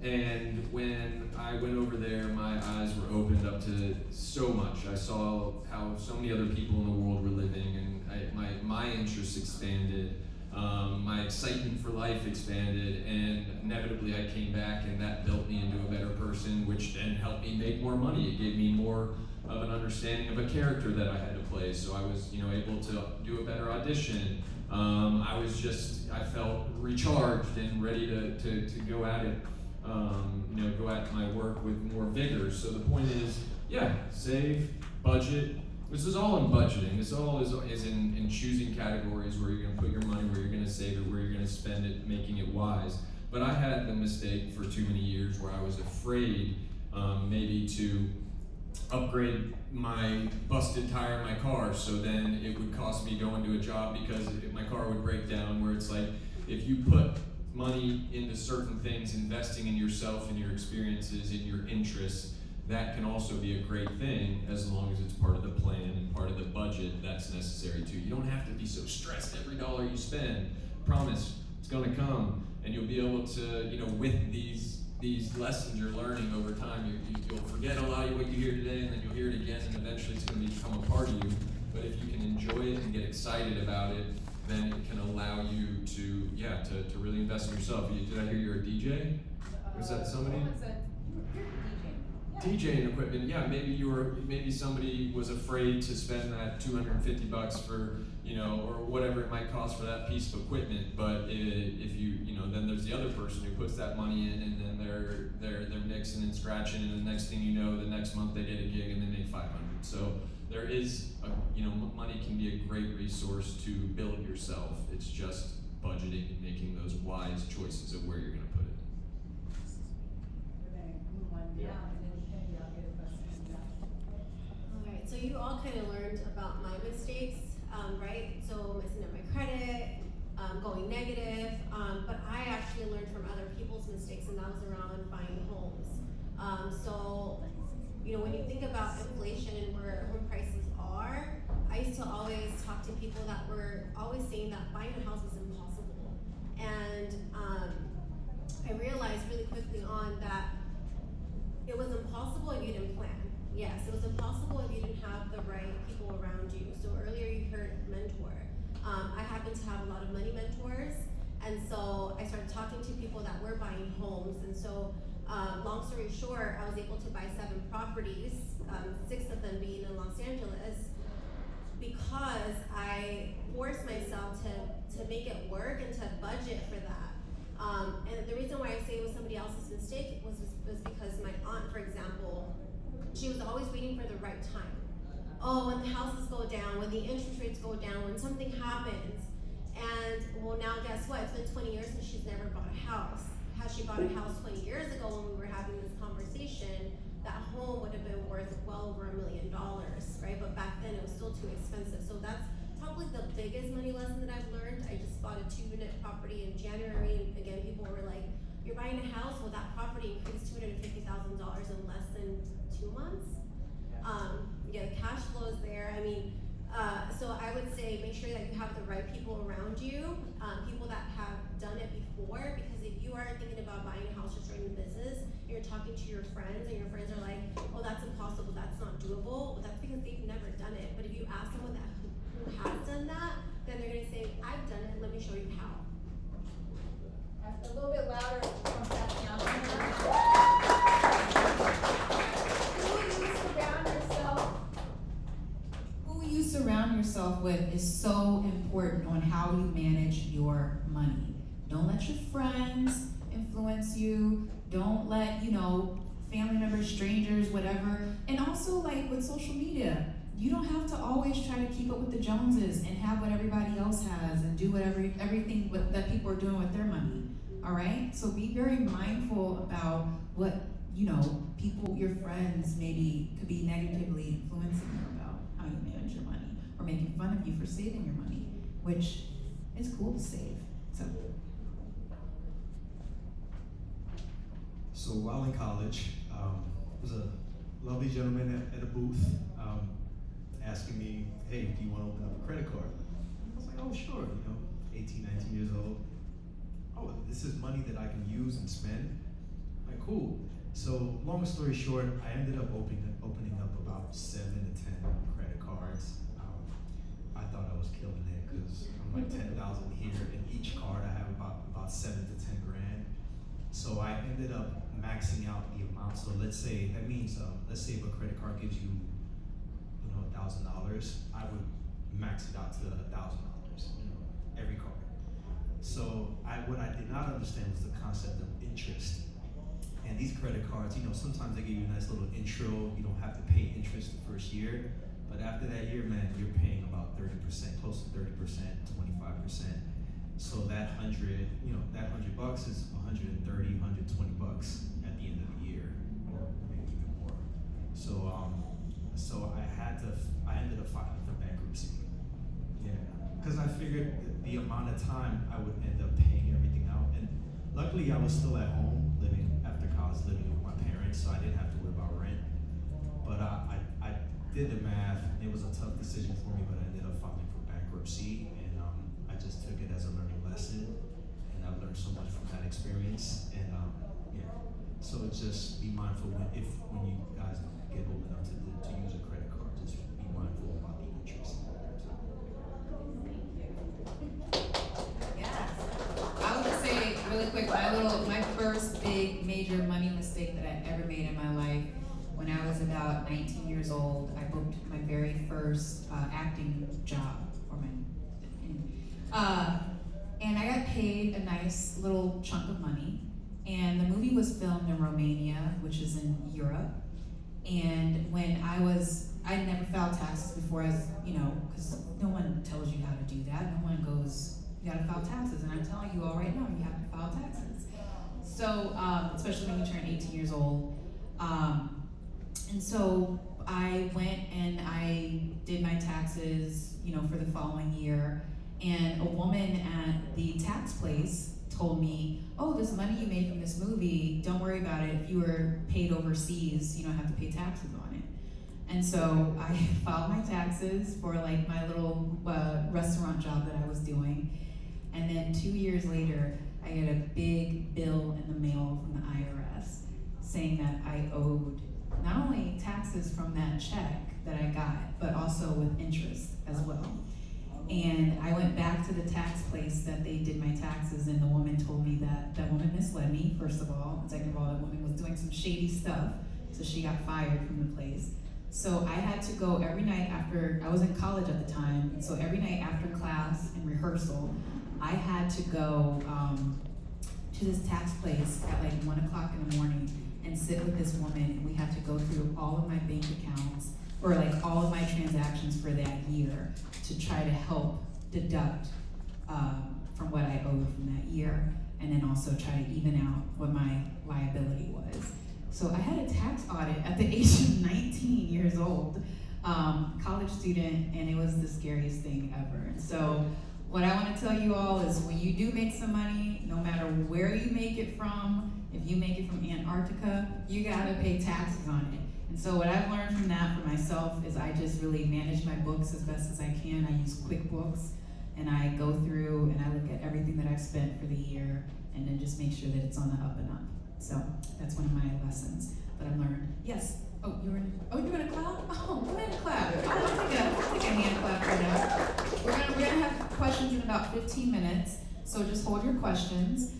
And when I went over there, my eyes were opened up to so much. I saw how so many other people in the world were living, and my interests expanded. My excitement for life expanded, and inevitably I came back, and that built me into a better person, which then helped me make more money. It gave me more of an understanding of a character that I had to play, so I was able to do a better audition. I felt recharged and ready to go at it, go at my work with more vigor. So the point is, save, budget. This is all in budgeting. This all is in choosing categories where you're going to put your money, where you're going to save it, where you're going to spend it, making it wise. But I had the mistake for too many years where I was afraid maybe to upgrade my busted tire in my car, so then it would cost me going to a job because my car would break down, where it's like, if you put money into certain things, investing in yourself and your experiences and your interests, that can also be a great thing as long as it's part of the plan and part of the budget that's necessary too. You don't have to be so stressed every dollar you spend. Promise, it's gonna come, and you'll be able to, with these lessons you're learning over time, you'll forget a lot of what you hear today, and then you'll hear it again, and eventually it's gonna become a part of you. But if you can enjoy it and get excited about it, then it can allow you to really invest in yourself. Did I hear you're a DJ? Was that somebody? DJing equipment, maybe somebody was afraid to spend that $250 for, or whatever it might cost for that piece of equipment. But if you, then there's the other person who puts that money in, and then they're mixing and scratching, and the next thing you know, the next month they get a gig and they make $500. So there is, money can be a great resource to build yourself. It's just budgeting and making those wise choices of where you're going to put it. Alright, so you all kind of learned about my mistakes, right? So messing up my credit, going negative, but I actually learned from other people's mistakes, and that was around buying homes. When you think about inflation and where home prices are, I used to always talk to people that were always saying that buying a house was impossible. And I realized really quickly on that it was impossible if you didn't plan. Yes, it was impossible if you didn't have the right people around you. So earlier you heard mentor. I happen to have a lot of money mentors, and so I started talking to people that were buying homes. And so long story short, I was able to buy 7 properties, 6 of them being in Los Angeles, because I forced myself to make it work and to budget for that. And the reason why I say it was somebody else's mistake was because my aunt, for example, she was always waiting for the right time. Oh, when the houses go down, when the interest rates go down, when something happens. And well, now guess what? It's been 20 years since she's never bought a house. Had she bought a house 20 years ago when we were having this conversation, that home would have been worth well over $1 million, right? But back then it was still too expensive. So that's probably the biggest money lesson that I've learned. I just bought a 2-unit property in January, and again, people were like, "You're buying a house?" Well, that property increased $250,000 in less than 2 months. The cash flow is there. So I would say make sure that you have the right people around you, people that have done it before, because if you are thinking about buying a house or starting a business, and you're talking to your friends, and your friends are like, "Oh, that's impossible, that's not doable," well, that's because they've never done it. But if you ask someone who has done that, then they're gonna say, "I've done it, let me show you how." surround yourself with is so important on how you manage your money. Don't let your friends influence you. Don't let, family members, strangers, whatever. And also, like with social media, you don't have to always try to keep up with the Joneses and have what everybody else has and do everything that people are doing with their money. All right? So be very mindful about what, people, your friends maybe could be negatively influencing you about how you manage your money or making fun of you for saving your money, which is cool to save. So while in college, there was a lovely gentleman at a booth asking me, hey, do you want to open up a credit card? I was like, oh, sure, 18, 19 years old. Oh, this is money that I can use and spend? Like, cool. So long story short, I ended up opening up about 7 to 10 credit cards. I thought I was killing it because I'm like 10,000 here, and each card I have about 7 to 10 grand. So I ended up maxing out the amount. So let's say that means if a credit card gives you $1,000, I would max it out to $1,000, every card. So what I did not understand was the concept of interest. And these credit cards, sometimes they give you a nice little intro. You don't have to pay interest the first year, but after that year, man, you're paying about 30%, close to 30%, 25%. So that $100 is $130, $120 at the end of the year, or maybe even more. So I ended up filing for bankruptcy. Yeah, because I figured the amount of time I would end up paying everything out, and luckily I was still at home after college, living with my parents, so I didn't have to worry about rent. But I did the math. It was a tough decision for me, but I ended up filing for bankruptcy, and I just took it as a learning lesson, and I learned so much from that experience. And so it's just be mindful when you guys get old enough to use a credit card, just be mindful about the interest. Yes. I would just say really quick, my first big major money mistake that I ever made in my life, when I was about 19 years old, I booked my very first acting job and I got paid a nice little chunk of money. And the movie was filmed in Romania, which is in Europe. And when I never filed taxes before, because no one tells you how to do that. No one goes, you gotta file taxes. And I'm telling you all right now, you have to file taxes. So, especially when you turn 18 years old. And so I went and I did my taxes, for the following year. And a woman at the tax place told me, oh, this money you made from this movie, don't worry about it. If you were paid overseas, you don't have to pay taxes on it. And so I filed my taxes for like my little restaurant job that I was doing. And then 2 years later, I get a big bill in the mail from the IRS saying that I owed not only taxes from that check that I got, but also with interest as well. And I went back to the tax place that they did my taxes, and the woman told me that woman misled me, first of all. And second of all, that woman was doing some shady stuff, so she got fired from the place. So I had to go every night after, I was in college at the time, so every night after class and rehearsal, I had to go to this tax place at like 1 o'clock in the morning and sit with this woman, and we had to go through all of my bank accounts, or like all of my transactions for that year, to try to help deduct from what I owed from that year, and then also try to even out what my liability was. So I had a tax audit at the age of 19 years old, college student, and it was the scariest thing ever. And so what I want to tell you all is, when you do make some money, no matter where you make it from, if you make it from Antarctica, you gotta pay taxes on it. And so what I've learned from that for myself is I just really manage my books as best as I can. I use QuickBooks, and I go through and I look at everything that I've spent for the year, and then just make sure that it's on the up and up. So that's one of my lessons that I've learned. Yes. Oh, you're gonna clap? Oh, go ahead and clap. I'll take a hand clap for that. We're gonna have questions in about 15 minutes, so just hold your questions.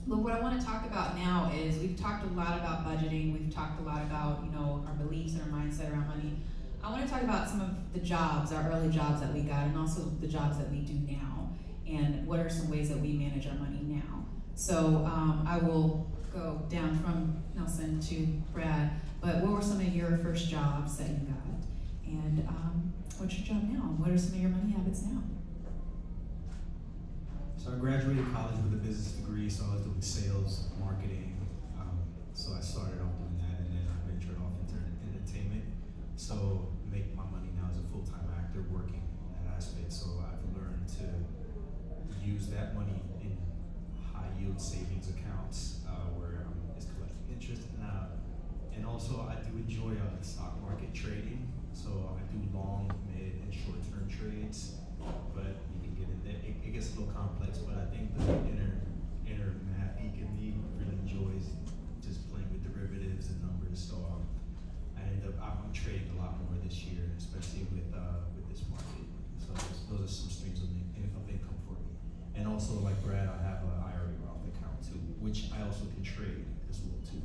But what I want to talk about now is, we've talked a lot about budgeting. We've talked a lot about, our beliefs and our mindset around money. I want to talk about some of the jobs, our early jobs that we got, and also the jobs that we do now, and what are some ways that we manage our money now. So I will go down from Nelson to Brad, but what were some of your first jobs that you got? And what's your job now? What are some of your money habits now? So I graduated college with a business degree, so I was doing sales, marketing. So I started off doing that, and then I ventured off into entertainment. So make my money now as a full-time actor working in that aspect. So I've learned to use that money in high-yield savings accounts where I'm just collecting interest now. And also I do enjoy stock market trading. So I do long, mid, and short-term trades. But you can get in there. It gets a little complex, but I think the inner math geek in me really enjoys just playing with derivatives and numbers. So I'm trading a lot more this year, especially with this market. So those are some streams of income for me. And also, like Brad, I have an IRA Roth account too, which I also can trade as well too.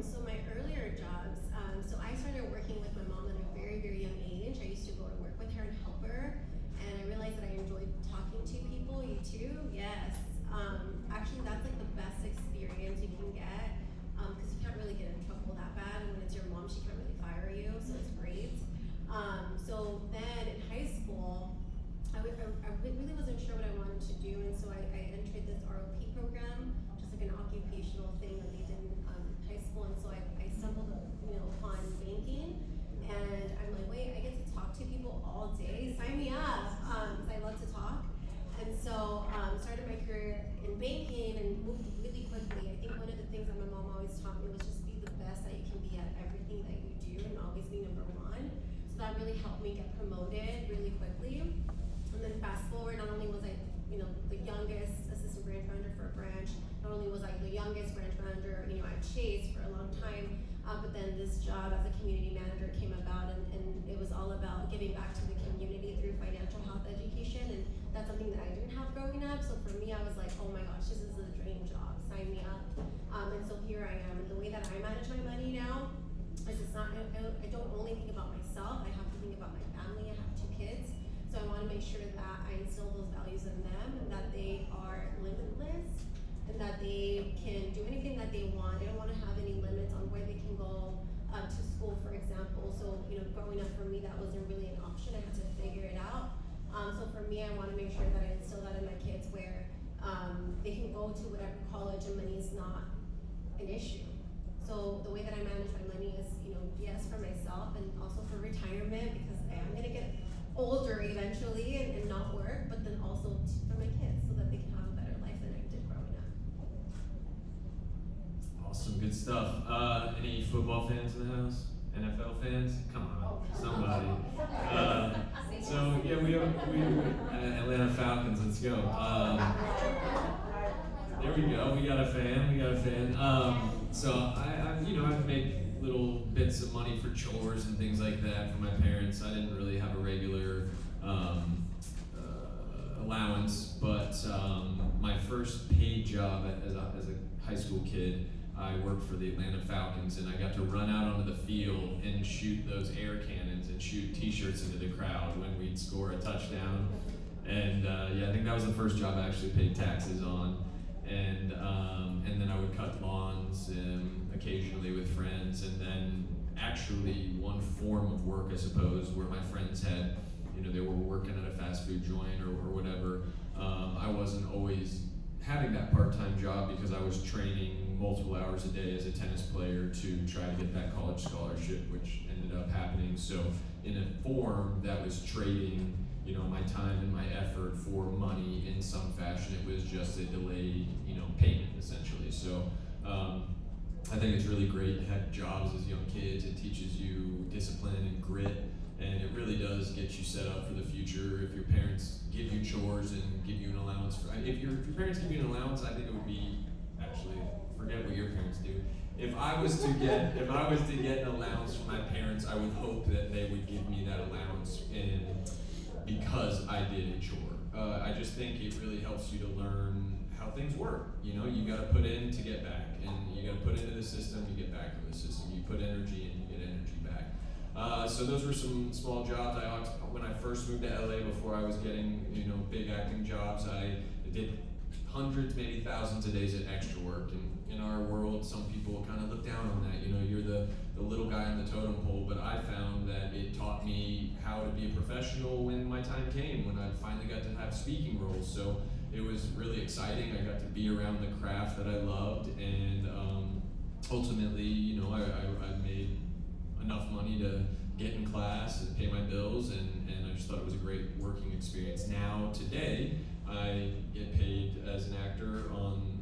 So my earlier jobs, so I started working with my mom at a very, very young age. I used to go to work with her and help her, and I realized that I enjoyed talking to people. You too? Yes. Actually, that's like the best experience you can get, because you can't really get in trouble that bad, and when it's your mom, she can't really fire you, so it's great. So then in high school, I really wasn't sure what I wanted to do, and so I entered this ROP program, just like an occupational thing that they did in high school, and so I stumbled upon banking, and I'm like, wait, I get to talk to people all day, sign me up, because I love to talk. And so started my career in banking and moved really quickly. I think one of the things that my mom always taught me was just be the best that you can be at everything that you do and always be number one. So that really helped me get promoted really quickly. And then fast forward, not only was I the youngest assistant branch manager for a branch, not only was I the youngest branch manager at Chase for a long time, but then this job as a community manager came about, and it was all about giving back to the community through financial health education, and that's something that I didn't have growing up. So for me, I was like, oh my gosh, this is a dream job, sign me up. And so here I am, and the way that I manage my money now is it's not, I don't only think about myself, I have to think about my family. I have 2 kids, so I want to make sure that I instill those values in them, and that they are limitless, and that they can do anything that they want. They don't want to have any limits on where they can go to school, for example. So growing up for me, that wasn't really an option. I had to figure it out. So for me, I want to make sure that I instill that in my kids, where they can go to whatever college and money is not an issue. So the way that I manage my money is, yes, for myself and also for retirement, because I'm gonna get older eventually and not work, but then also for my kids, so that they can have a better life than I did growing up. Awesome, good stuff. Any football fans in the house? NFL fans? Come on, somebody. So yeah, we Atlanta Falcons. Let's go. There we go. We got a fan. So I've made little bits of money for chores and things like that for my parents. I didn't really have a regular allowance, but my first paid job as a high school kid, I worked for the Atlanta Falcons, and I got to run out onto the field and shoot those air cannons and shoot T-shirts into the crowd when we'd score a touchdown. And I think that was the first job I actually paid taxes on. And then I would cut lawns occasionally with friends, and then actually one form of work, I suppose, where my friends had, they were working at a fast food joint or whatever. I wasn't always having that part-time job because I was training multiple hours a day as a tennis player to try to get that college scholarship, which ended up happening. So in a form that was trading, my time and my effort for money in some fashion. It was just a delayed, payment essentially. So I think it's really great to have jobs as young kids. It teaches you discipline and grit, and it really does get you set up for the future. If your parents give you chores and give you an allowance, if your parents give you an allowance, I think it would be, actually, forget what your parents do. If I was to get an allowance from my parents, I would hope that they would give me that allowance because I did a chore. I just think it really helps you to learn how things work. You know, you gotta put in to get back, and you gotta put into the system, you get back from the system. You put energy in, you get energy back. So those were some small jobs. When I first moved to LA, before I was getting, you know, big acting jobs, I did hundreds, maybe thousands of days of extra work. And in our world, some people kind of look down on that. You know, you're the little guy on the totem pole, but I found that it taught me how to be a professional when my time came, when I finally got to have speaking roles. So it was really exciting. I got to be around the craft that I loved, and ultimately, you know, I made enough money to get in class and pay my bills, and I just thought it was a great working experience. Now, today, I get paid as an actor on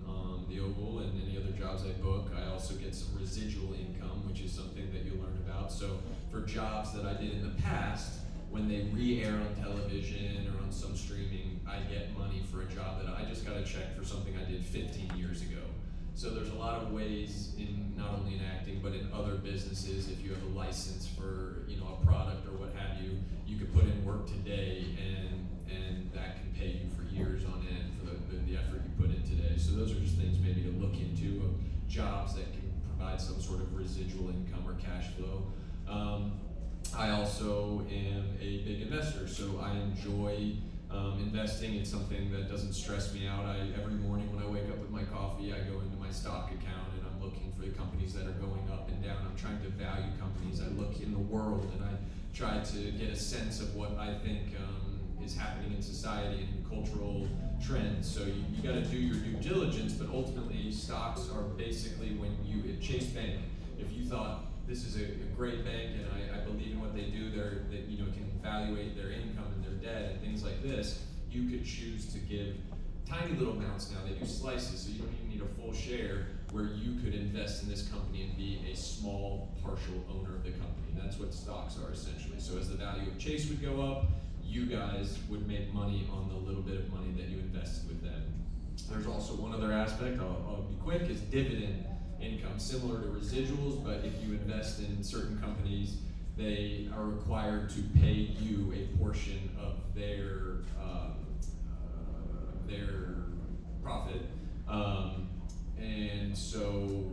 the Oval and any other jobs I book. I also get some residual income, which is something that you'll learn about. So for jobs that I did in the past, when they re-air on television or on some streaming, I get money for a job that I just got a check for something I did 15 years ago. So there's a lot of ways, in not only in acting, but in other businesses. If you have a license for, you know, a product or what have you, you could put in work today, and that can pay you for years on end for the effort you put in today. So those are just things maybe to look into, of jobs that can provide some sort of residual income or cash flow. I also am a big investor, so I enjoy investing. It's something that doesn't stress me out. Every morning when I wake up with my coffee, I go into my stock account and I'm looking for the companies that are going up and down. I'm trying to value companies. I look in the world and I try to get a sense of what I think is happening in society and cultural trends. So you got to do your due diligence, but ultimately stocks are basically when you at Chase Bank, if you thought this is a great bank and I believe in what they do, that you know can evaluate their income and their debt and things like this, you could choose to give tiny little amounts now. They do slices, so you don't even need a full share, where you could invest in this company and be a small partial owner of the company. That's what stocks are essentially. So as the value of Chase would go up, you guys would make money on the little bit of money that you invested with them. There's also one other aspect, I'll be quick, is dividend income, similar to residuals, but if you invest in certain companies, they are required to pay you a portion of their profit. And so,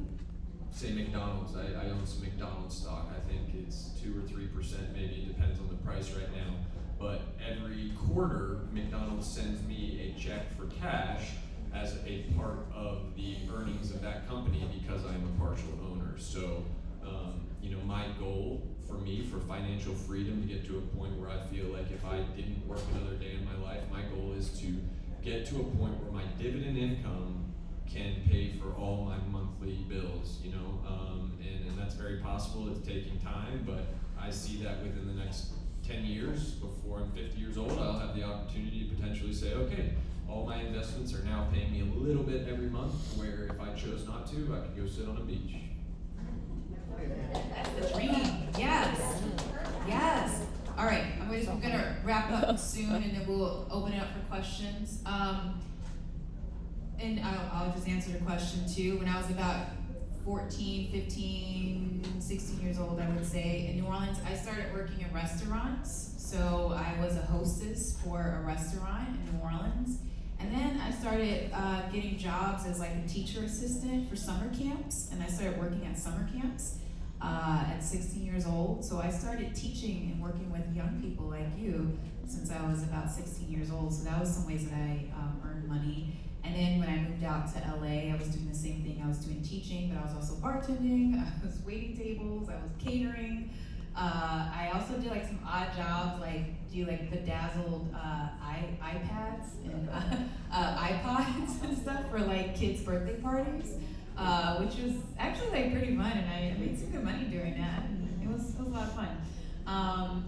say McDonald's, I own some McDonald's stock. I think it's 2 or 3%, maybe, it depends on the price right now. But every quarter, McDonald's sends me a check for cash as a part of the earnings of that company because I'm a partial owner. So, you know, my goal for me, for financial freedom, to get to a point where I feel like if I didn't work another day in my life, my goal is to get to a point where my dividend income can pay for all my monthly bills, you know, and that's very possible. It's taking time, but I see that within the next 10 years, before I'm 50 years old, I'll have the opportunity to potentially say, okay, all my investments are now paying me a little bit every month, where if I chose not to, I could go sit on a beach. That's the dream. Yes. Yes. All right, we're gonna wrap up soon, and then we'll open it up for questions. And I'll just answer the question too. When I was about 14, 15, 16 years old, I would say, in New Orleans, I started working in restaurants. So I was a hostess for a restaurant in New Orleans. And then I started getting jobs as like a teacher assistant for summer camps. And I started working at summer camps at 16 years old. So I started teaching and working with young people like you since I was about 16 years old. So that was some ways that I earned money. And then when I moved out to LA, I was doing the same thing. I was doing teaching, but I was also bartending. I was waiting tables. I was catering. I also did like some odd jobs, like do like bedazzled iPads and iPods and stuff for like kids' birthday parties, which was actually like pretty fun, and I made some good money doing that. And it was a lot of fun.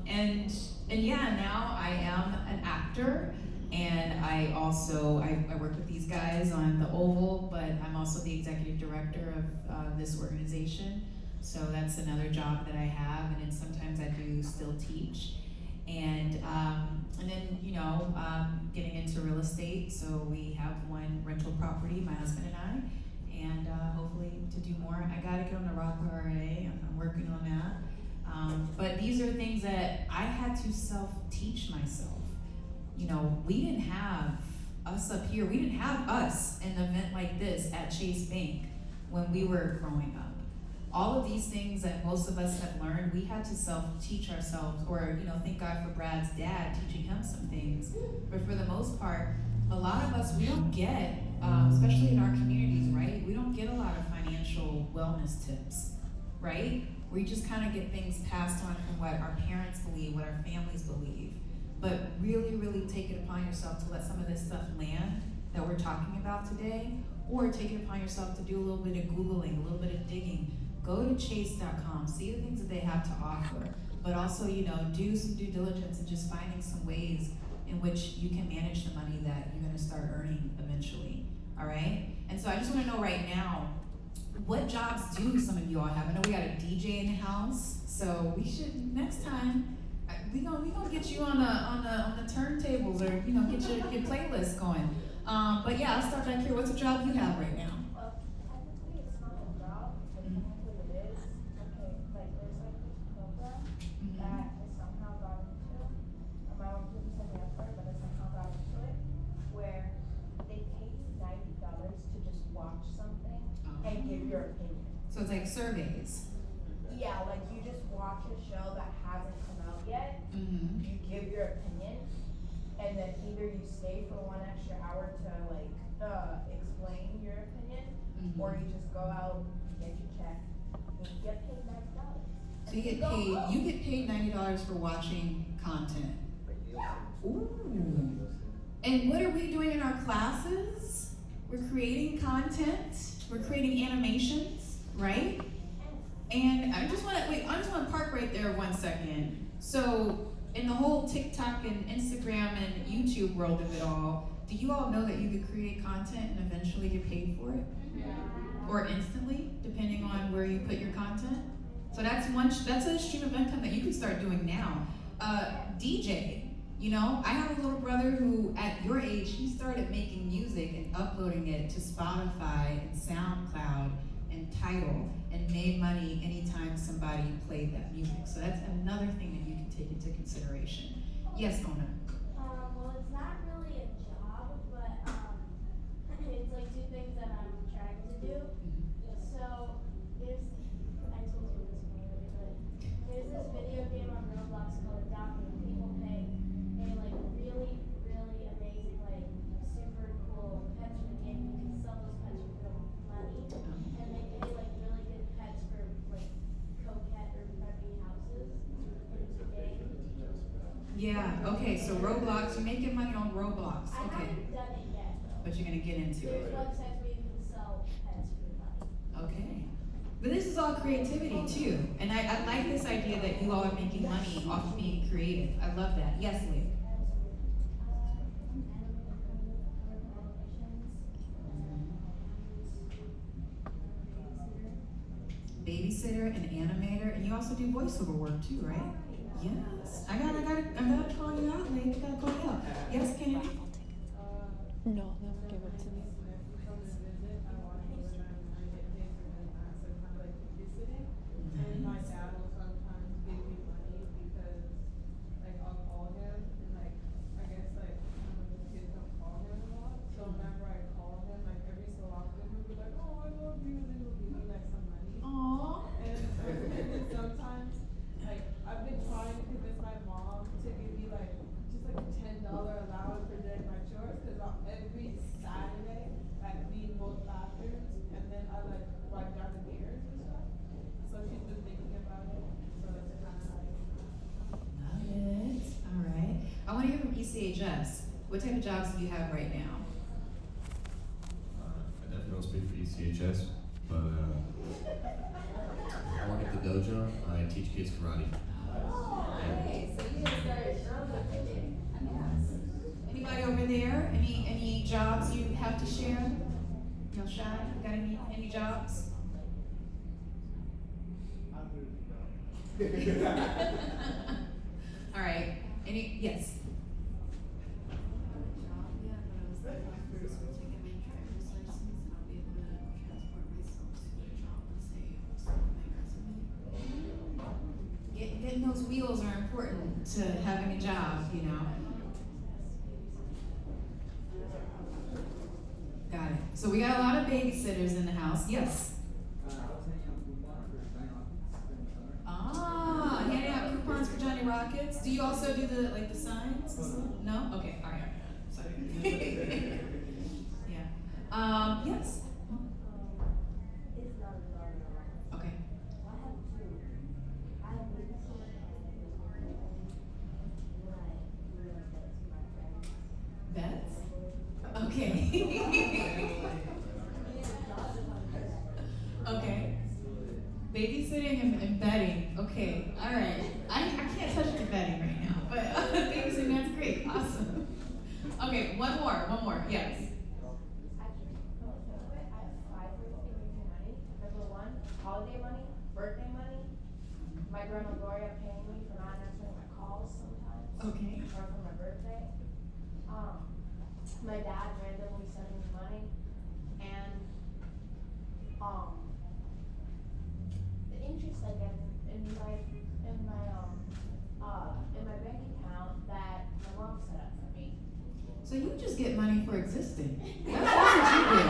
And yeah, now I am an actor. And I also, I work with these guys on the Oval, but I'm also the executive director of this organization. So that's another job that I have, and then sometimes I do still teach. And then, you know, getting into real estate. So we have one rental property, my husband and I, and hopefully to do more. I gotta get on the Rock RA, I'm working on that. But these are things that I had to self-teach myself. You know, we didn't have us up here, we didn't have us an event like this at Chase Bank when we were growing up. All of these things that most of us have learned, we had to self-teach ourselves, or thank God for Brad's dad teaching him some things. But for the most part, a lot of us, we don't get, especially in our communities, right? We don't get a lot of financial wellness tips, right? We just kind of get things passed on from what our parents believe, what our families believe. But really, really take it upon yourself to let some of this stuff land that we're talking about today, or take it upon yourself to do a little bit of Googling, a little bit of digging. Go to chase.com, see the things that they have to offer, but also, do some due diligence and just finding some ways in which you can manage the money that you're gonna start earning eventually, all right? And so I just wanna know right now, what jobs do some of you all have? I know we got a DJ in the house, so we should, next time, we gonna get you on the turntables, or get your playlist going. But yeah, I'll start back here. What's a job you have right now? Well, technically it's not a job, but technically it is. Okay, like there's like this program that I somehow got into. My mom didn't send me up for it, but I somehow got into it, where they pay you $90 to just watch something and give your opinion. So it's like surveys. Yeah, like you just watch a show that hasn't come out yet, Mm-hmm. you give your opinion, and then either you stay for 1 extra hour to like explain your opinion, or you just go out, get your check, and you get paid $90. So you get paid $90 for watching content. Ooh. And what are we doing in our classes? We're creating content. We're creating animations, right? And I just want to park right there 1 second. So in the whole TikTok and Instagram and YouTube world of it all, do you all know that you could create content and eventually get paid for it? Or instantly, depending on where you put your content? So that's a stream of income that you can start doing now. DJ, I have a little brother who, at your age, he started making music and uploading it to Spotify and SoundCloud and Tidal, and made money anytime somebody played that music. So that's another thing that you can take into consideration. Yes, Mona? Well, it's not really a job, but it's like two things that I'm trying to do. So I told you this already, but there's this video game on Roblox called Adopt Me. People pay like really, really amazing, like super cool pets for the game. You can sell those pets for real money, and they pay like really good pets for like coquette or preppy houses into game. Yeah, okay, so Roblox, you're making money on Roblox, I okay. haven't done it yet though. But you're gonna get into There's it. websites where you can sell pets for money. Okay. But this is all creativity too. And I like this idea that you all are making money off of being creative. I love that. Yes, Lee? Babysitter and animator, and you also do voiceover work too, right? Yes. I gotta call you out, Lee. I gotta call you out. Yes, Kennedy? No, they'll give it to me. And my dad will sometimes give me money because, like, I'll call him and, like, I guess, like, some of the kids don't call him a lot. So whenever I call him, like, every so often, he'll be like, oh, I love you, and then he'll give me, like, some money. Aww. And sometimes, like, I've been trying to convince my mom to give me, like, just, like, a $10 allowance for doing my chores, because every Saturday, I clean both bathrooms, and then I, like, wipe down the mirrors and stuff. So she's been thinking about it. So it's kind of like. Love it. All right. I want to hear from ECHS. What type of jobs do you have right now? I definitely don't speak for ECHS, but I work at the dojo. I teach kids karate. Okay, so you just started early. Anybody over there? Any jobs you have to share? No shy? Got any jobs? All right. Yes. Getting those wheels are important to having a job, So we got a lot of babysitters in the house. Yes. Ah, handing out coupons for Johnny Rockets. Do you also do the signs? No? Okay, all right. Sorry. Yeah. Yes. Okay. Bets? Okay. Okay. Babysitting and betting. Okay. All right. I can't touch the betting right now, but babysitting, that's great. Awesome. Okay, one more. Yes. I have 5 ways of making money. Number 1, holiday money, birthday money. My grandma Gloria paying me for not answering my calls sometimes. Okay. Or for my birthday. My dad randomly sending me money. And the interest I get in my bank account that my mom set up for me. So you just get money for existing. That's what you get.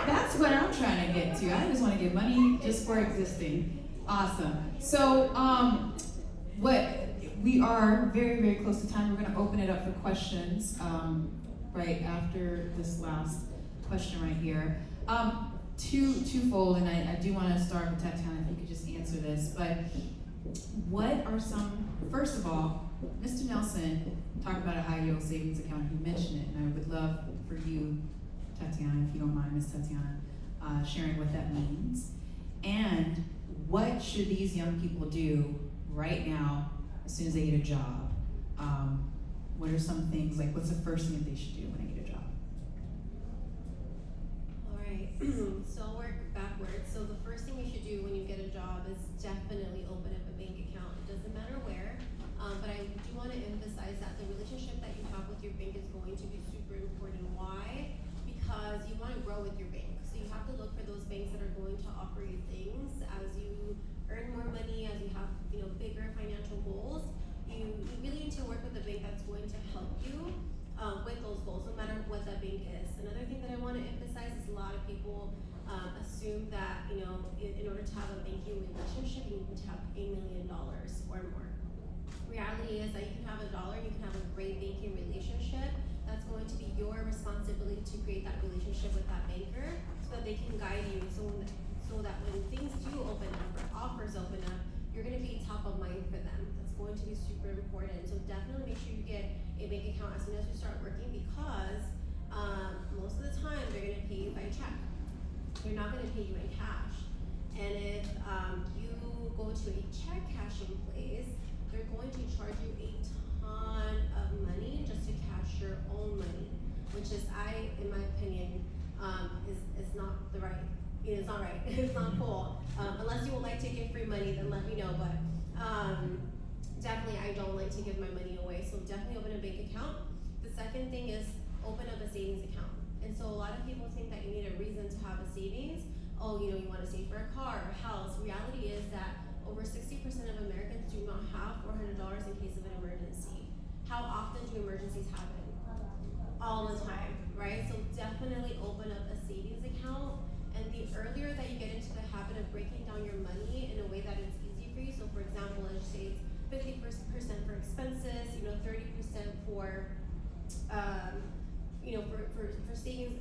That's what I'm trying to get to. I just want to get money just for existing. Awesome. So we are very, very close to time. We're going to open it up for questions right after this last question right here. Twofold, and I do want to start with Tatiana, if you could just answer this, but what are first of all, Mr. Nelson talked about a high yield savings account. He mentioned it, and I would love for you, Tatiana, if you don't mind, Miss Tatiana, sharing what that means. And what should these young people do right now as soon as they get a job? What are some things, like what's the first thing that they should do when they get a job? All right, so I'll work backwards. So the first thing you should do when you get a job is definitely open up a bank account. It doesn't matter where, but I do want to emphasize that the relationship that you have with your bank is going to be super important. Why? Because you want to grow with your bank. So you have to look for those banks that are going to offer you things as you earn more money, as you have bigger financial goals. You really need to work with a bank that's going to help you with those goals, no matter what that bank is. Another thing that I want to emphasize is a lot of people assume that in order to have a banking relationship, you need to have $1 million or more. Reality is that you can have $1, you can have a great banking relationship. That's going to be your responsibility to create that relationship with that banker, so that they can guide you. So that when things do open up or offers open up, you're going to be top of mind for them. That's going to be super important. So definitely make sure you get a bank account as soon as you start working, because most of the time they're going to pay you by check. They're not going to pay you in cash. And if you go to a check cashing place, they're going to charge you a ton of money just to cash your own money, which is, in my opinion, is not the right. It's not right. It's not cool. Unless you would like to give free money, then let me know. But definitely, I don't like to give my money away. So definitely open a bank account. The second thing is open up a savings account. And so a lot of people think that you need a reason to have a savings. Oh, you want to save for a car or a house. Reality is that over 60% of Americans do not have $400 in case of an emergency. How often do emergencies happen? All the time, right? So definitely open up a savings account. And the earlier that you get into the habit of breaking down your money in a way that it's easy for you, so for example, let's say it's 50% for expenses, 30% for, for savings.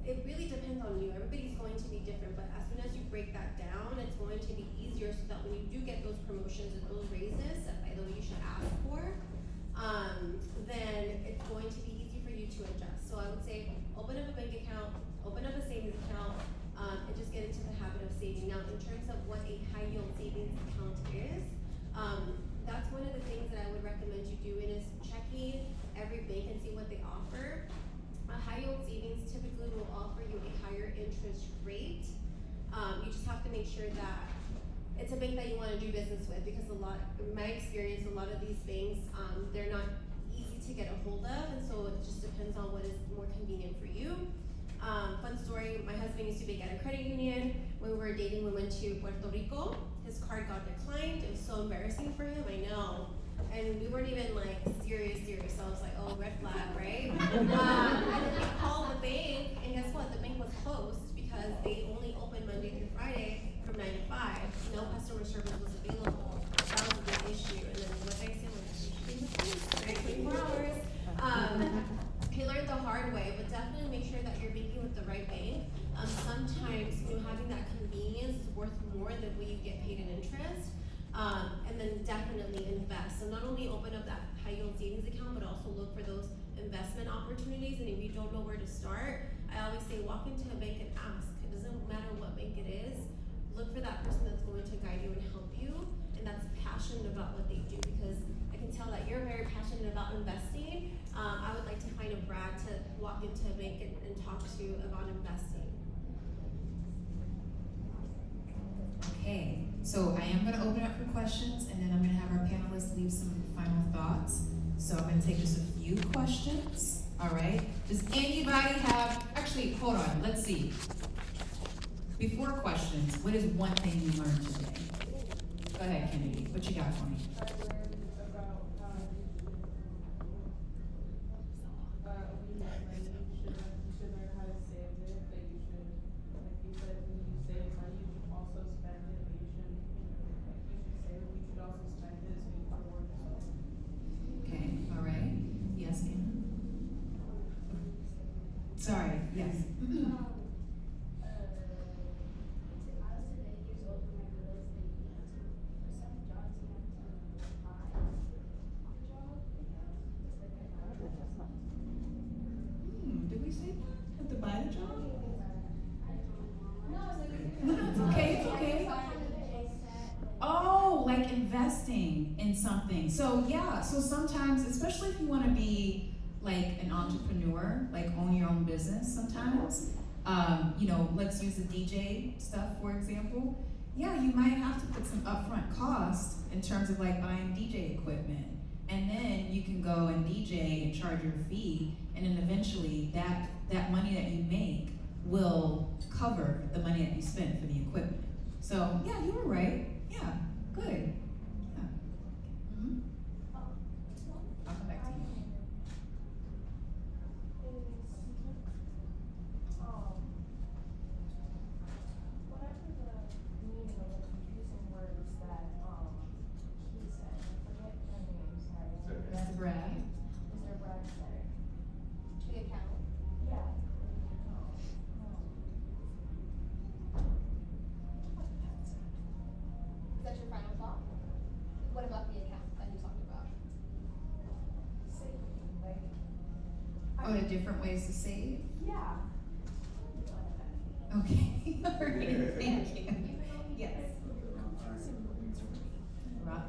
It really depends on you. Everybody's going to be different, but as soon as you break that down, it's going to be easier, so that when you do get those promotions and those raises, that by the way you should ask for, then it's going to be easy for you to adjust. So I would say open up a bank account, open up a savings account, and just get into the habit of saving. Now, in terms of what a high yield savings account is, that's one of the things that I would recommend you doing, is checking every bank and see what they offer. A high yield savings typically will offer you a higher interest rate. You just have to make sure that it's a bank that you want to do business with, because in my experience, a lot of these banks, they're not easy to get a hold of, and so it just depends on what is more convenient for you. Fun story, my husband used to be at a credit union. When we were dating, we went to Puerto Rico. His card got declined. It was so embarrassing for him, I know. And we weren't even serious. So I was like, oh, red flag, right? And then we called the bank, and guess what? The because they only open Monday through Friday from 9 to 5. No customer service was available. That was a big issue. And then what I said was, right, 24 hours. He learned the hard way, but definitely make sure that you're banking with the right bank. Sometimes having that convenience is worth more than what you get paid in interest. And then definitely invest. So not only open up that high yield savings account, but also look for those investment opportunities. And if you don't know where to start, I always say walk into a bank and ask. It doesn't matter what bank it is. Look for that person that's going to guide you and help you, and that's passionate about what they do, because I can tell that you're very passionate about investing. I would like to find a Brad to walk into a bank and talk to about investing. Okay, so I am gonna open up for questions, and then I'm gonna have our panelists leave some final thoughts. So I'm gonna take just a few questions, all right? Does anybody have, actually, hold on, let's see. Before questions, what is one thing you learned today? Go ahead, Kennedy, what you got for me? I learned about how you should learn how to save it, that you should, like you said, when you save money, you should also spend it, but you shouldn't, like you should save it, you should also spend it so you can reward yourself. Okay, all right, yes, Kim? Sorry, yes. Did we say that? Have to buy the job? No, it's okay, it's okay. Oh, like investing in something. So yeah, so sometimes, especially if you want to be like an entrepreneur, like own your own business sometimes, let's use the DJ stuff, for example. Yeah, you might have to put some upfront cost in terms of like buying DJ equipment. And then you can go and DJ and charge your fee, and then eventually that money that you make will cover the money that you spent for the equipment. So yeah, you were right. Yeah, good. Yeah. Mm-hmm. I'll come back to you. Whatever the meaning of the confusing words that he said, I forget their name, sorry. Mr. Brad. Mr. Brad said. The account. Yeah. Is that your final thought? What about the account that you talked about? Saving, like. Oh, the different ways to save? Yeah. Okay, all right, thank you. Yes. Rob?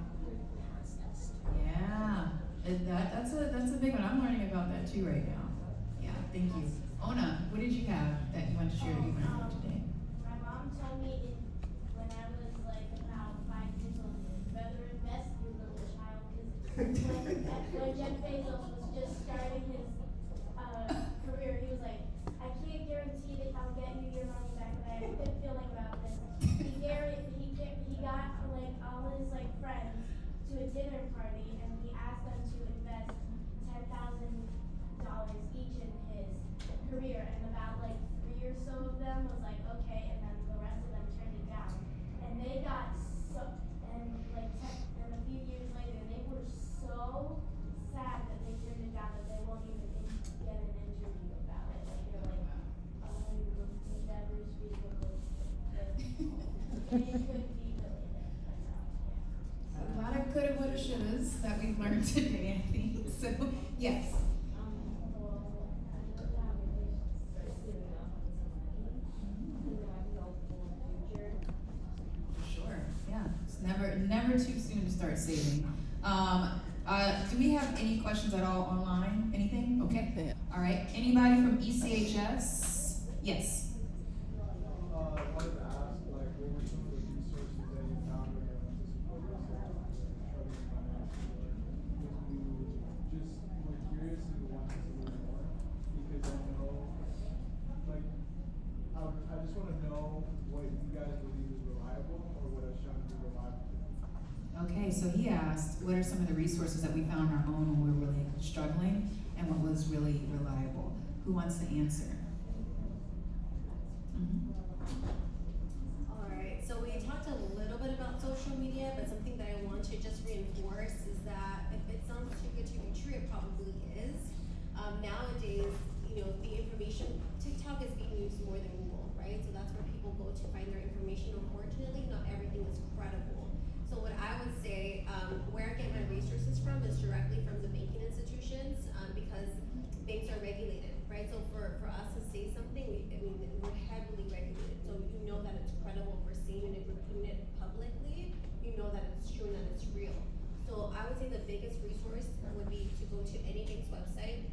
Yeah, that's a big one. I'm learning about that too right now. Yeah, thank you. Ona, what did you have that you want to share that you learned today? My mom told me when I was like about 5 years old, better invest your little child, because when Jeff Bezos was just starting his career, he was like, I can't guarantee that I'll get you your money back, but I have a good feeling about this. He got like all his like friends to a dinner party, and he asked them to invest $10,000 each in his career, and about like 3 or so of them was like okay, and then the rest of them turned it down, and they got so, and a few years later they were so sad that they turned it down that they won't even get an interview about it. Like they're like, oh, you will never speak of this. They could be A lot of coulda, woulda, shouldas that we've learned today, I think. So, yes. Sure, yeah. It's never too soon to start saving. Do we have any questions at all online? Anything? Okay. Yeah. All right. Anybody from ECHS? Yes. I wanted to ask, like, what were some of the resources that you found when you went to support yourself struggling financially? Because we're curious and we want to learn more, because I know, like, I just want to know what you guys believe is reliable or what has shown to be reliable. Okay, so he asked, what are some of the resources that we found on our own when we were really struggling, and what was really reliable? Who wants to answer? Mm-hmm. Alright, so we talked a little bit about social media, but something that I want to just reinforce is that if it sounds too good to be true, it probably is. Nowadays, the information, TikTok is being used more than Google, right? So that's where people go to find their information. Unfortunately, not everything is credible. So what I would say, where I get my resources from is directly from the banking institutions, because banks are regulated, right? So for us to say something, we're heavily regulated. So you know that it's credible for saying it. If we're putting it publicly, you know that it's true and that it's real. So I would say the biggest resource would be to go to any bank's website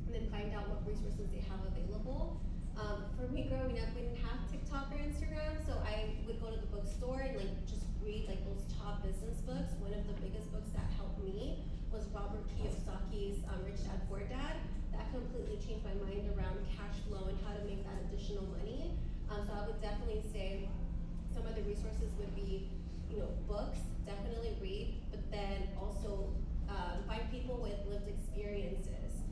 and then find out what resources they have available. For me growing up, we didn't have TikTok or Instagram, so I would go to the bookstore and just read those top business books. One of the biggest books that helped me was Robert Kiyosaki's Rich Dad Poor Dad. That completely changed my mind around cash flow and how to make that additional money. So I would definitely say some of the resources would be, books, definitely read, but then also find people with lived experiences.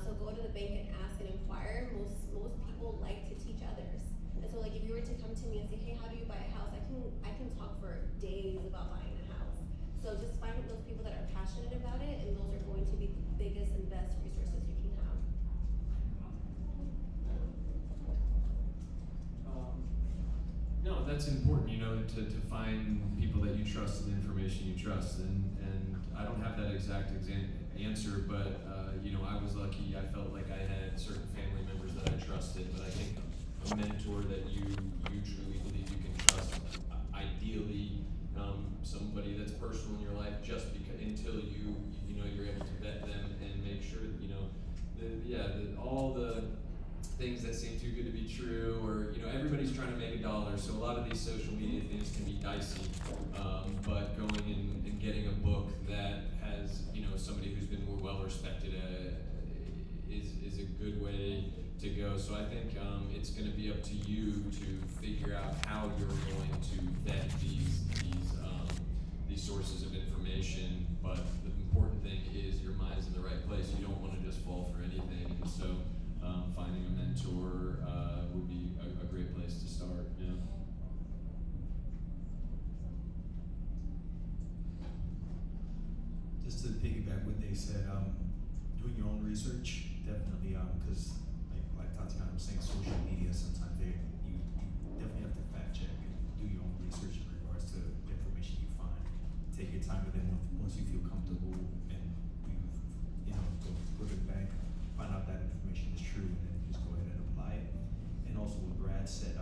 So go to the bank and ask and inquire. Most people like to teach others. And so if you were to come to me and say, hey, how do you buy a house? I can talk for days about buying a house. So just find those people that are passionate about it, and those are going to be the biggest and best resources you can have. No, that's important, to find people that you trust and information you trust. And I don't have that exact answer, but I was lucky. I felt like I had certain family members that I trusted, but I think a mentor that you truly believe you can trust, ideally somebody that's personal in your life, just because until you're able to vet them and make sure all the things that seem too good to be true, or everybody's trying to make a dollar, so a lot of these social media things can be dicey. But going and getting a book that has somebody who's been more well respected is a good way to go. So I think it's going to be up to you to figure out how you're going to vet these sources of information. But the important thing is your mind's in the right place. You don't want to just fall for anything, and so finding a mentor would be a great place to start. Yeah. Just to piggyback what they said, doing your own research, definitely, because like Tatiana was saying, social media, sometimes you definitely have to fact check and do your own research in regards to the information you find. Take your time, and then once you feel comfortable and go to the bank, find out that information is true, and then just go ahead and apply it. And also what Brad said,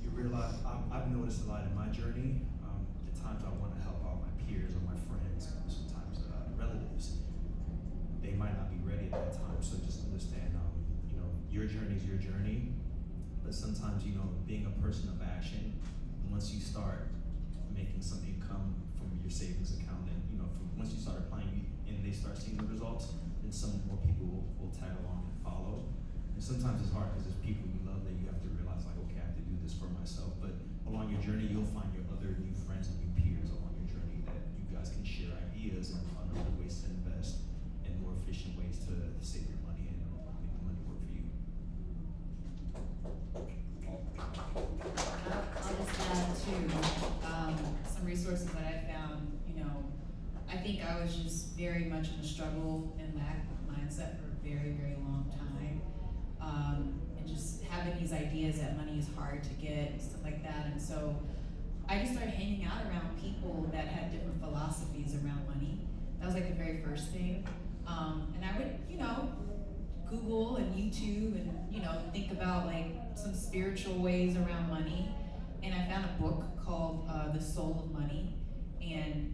you realize, I've noticed a lot in my journey, the times I want to help out my peers or my friends, sometimes relatives, they might not be ready at that time. So just understand, your journey is your journey, but sometimes, being a person of action, once you start making some income from your savings account, and once you start applying and they start seeing the results, then some more people will tag along and follow. And sometimes it's hard because there's people you love that you have to realize, okay, I have to do this for myself. But along your journey, you'll find your other new friends and new peers along your journey that you guys can share ideas and other ways to invest and more efficient ways to save your money and make the money work for you. I'll just add too, some resources that I found. I think I was just very much in a struggle and lack mindset for a very, very long time. And just having these ideas that money is hard to get and stuff like that. And so I just started hanging out around people that had different philosophies around money. That was like the very first thing. And I would, Google and YouTube and, think about some spiritual ways around money. And I found a book called The Soul of Money. And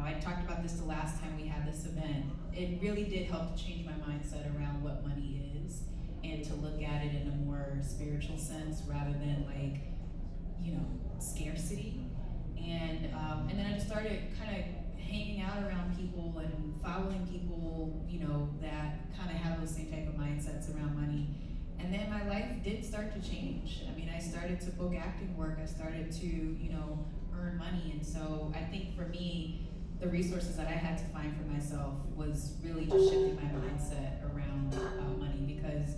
I talked about this the last time we had this event. It really did help to change my mindset around what money is and to look at it in a more spiritual sense rather than scarcity. And then I just started kind of hanging out around people and following people, that kind of have those same type of mindsets around money. And then my life did start to change. I mean, I started to book acting work. I started to, earn money. And so I think for me, the resources that I had to find for myself was really just shifting my mindset around money, because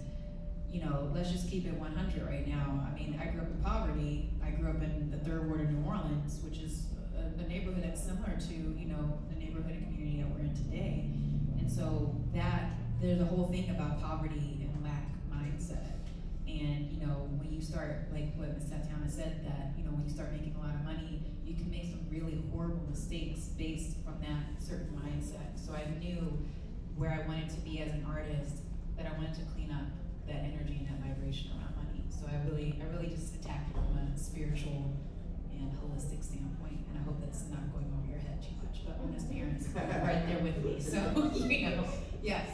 let's just keep it 100 right now. I mean, I grew up in poverty. I grew up in the third ward of New Orleans, which is a neighborhood that's similar to, the neighborhood and community that we're in today. And so there's a whole thing about poverty and lack mindset. And, when you start, like what Ms. Tatiana said, that, when you start making a lot of money, you can make some really horrible mistakes based from that certain mindset. So I knew where I wanted to be as an artist, that I wanted to clean up that energy and that vibration around money. So I really just attacked it from a spiritual and holistic standpoint. And I hope that's not going over your head too much, but Miss Parents are right there with me. So, yes.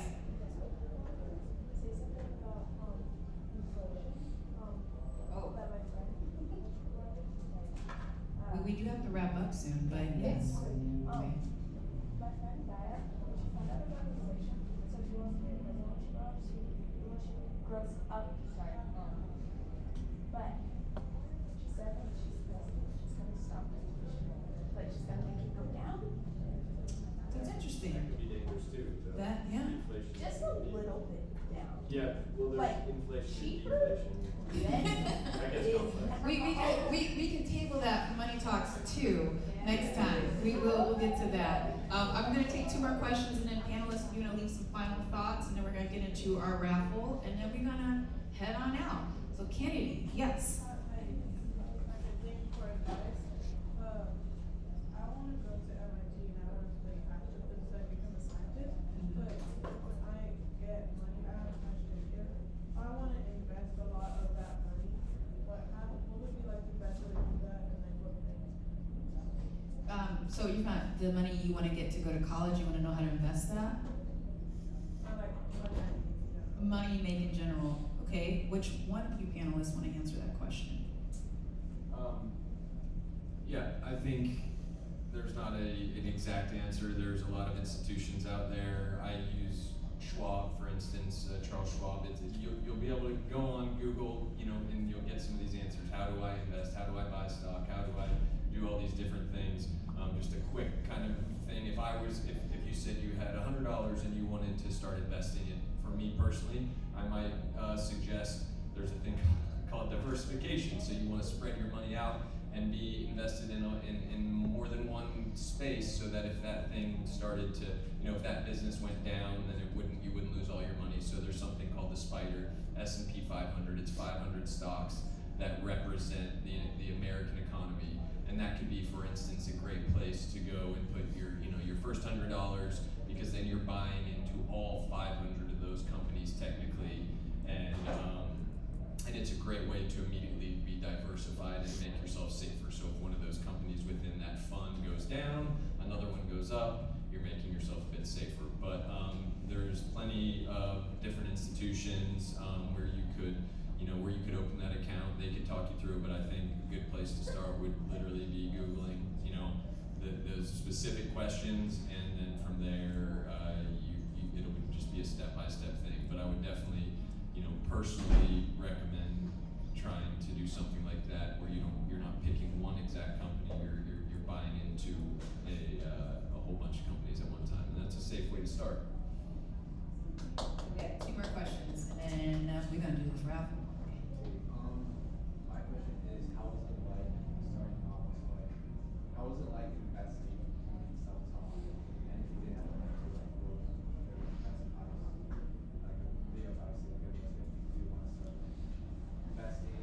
We do have to wrap up soon, but yes. Okay. My friend Gaia, when she found out about inflation, so she wants to be a president when she grows up. When she grows up, but she said that she's president, she's gonna stop inflation, but she's gonna make it go down. That's interesting. That could be dangerous too. Inflation. Just a little bit down. Yeah, well, there's Like, inflation, cheaper? deflation. I guess complex. We can table that for money talks too next time. We'll get to that. I'm gonna take 2 more questions, and then panelists, you're gonna leave some final thoughts, and then we're gonna get into our raffle, and then we're gonna head on out. So Kennedy, yes. I think for advice, I want to go to MIT and I want to play active so I become a scientist. But when I get money, I have a question. If I want to invest a lot of that money, what would be like the best way to do that, and like what things? So you got the money you want to get to go to college. You want to know how to invest that? I like money. Money you make in general. Okay. Which one of you panelists want to answer that question? Yeah, I think there's not an exact answer. There's a lot of institutions out there. I use Schwab, for instance, Charles Schwab. You'll be able to go on Google, and you'll get some of these answers. How do I invest? How do I buy stock? How do I do all these different things? Just a quick kind of thing. If you said you had $100 and you wanted to start investing it, for me personally, I might suggest there's a thing called diversification. So you want to spread your money out and be invested in more than one space, so that if that thing started to, if that business went down, then you wouldn't lose all your money. So there's something called the SPDR, S&P 500. It's 500 stocks that represent the American economy, and that could be, for instance, a great place to go and put your first $100, because then you're buying into all 500 of those companies technically, and it's a great way to immediately be diversified and make yourself safer. So if one of those companies within that fund goes down, another one goes up, you're making yourself a bit safer. But there's plenty of different institutions where you could open that account. They could talk you through it, but I think a good place to start would literally be Googling, those specific questions, and then from there, it'll just be a step-by-step thing. But I would definitely, personally recommend trying to do something like that, where you're not picking one exact company, you're buying into a whole bunch of companies at one time, and that's a safe way to start. We have 2 more questions, and then we're gonna do this raffle. My question is, how was it like starting off? How was it like investing in self-taught? And if you didn't have a mentor, what was the best advice? Like big advice to give us if you do want to start investing.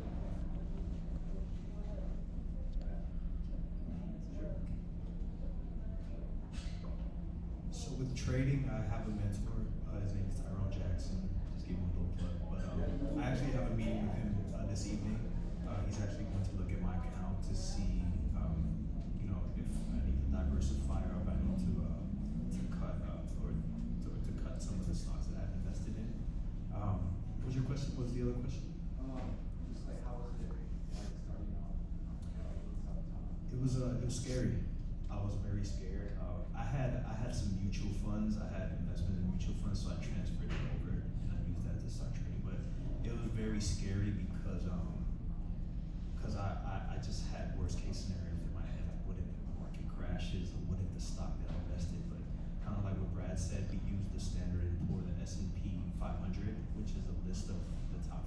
So with trading, I have a mentor. His name is Tyrone Jackson. Just give him a little plug. But I actually have a meeting with him this evening. He's actually going to look at my account to see, if I need to diversify, or if I need to cut or to cut some of the stocks that I've invested in. What was your question? What was the other question? Just like how was it like starting off? It was scary. I was very scared. I had some mutual funds. I had investment in mutual funds, so I transferred it over and I used that to start trading. But it was very scary because I just had worst case scenarios in my head. Like, what if the market crashes, or what if the stock that I invested? But kind of like what Brad said, we used the Standard & Poor's, the S&P 500, which is a list of the top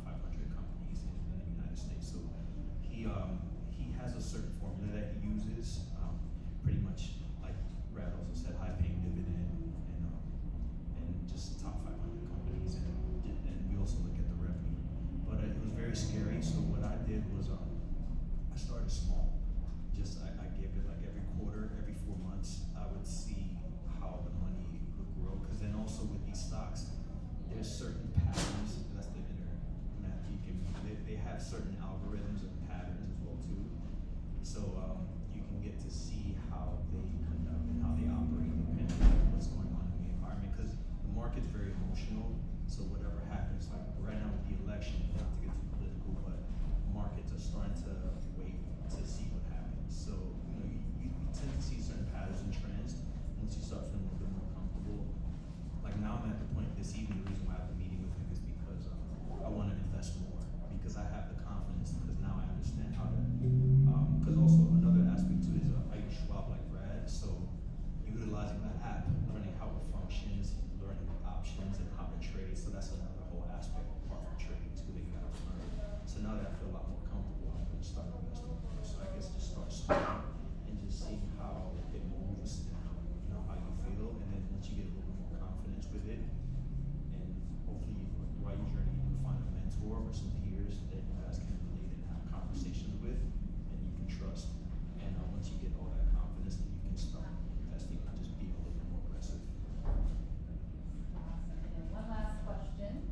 how it functions, learning options and how to trade. So that's another whole aspect apart from trading too that you have to learn. So now that I feel a lot more comfortable, I'm going to start investing more. So I guess just start small and just seeing how it moves and how, you know, how you feel. And then once you get a little bit more confidence with it, and hopefully while your journey you do find a mentor or some peers that you guys can relate and have conversations with and you can trust. And once you get all that confidence, then you can start investing and just be a little bit more aggressive. Awesome. And then one last question.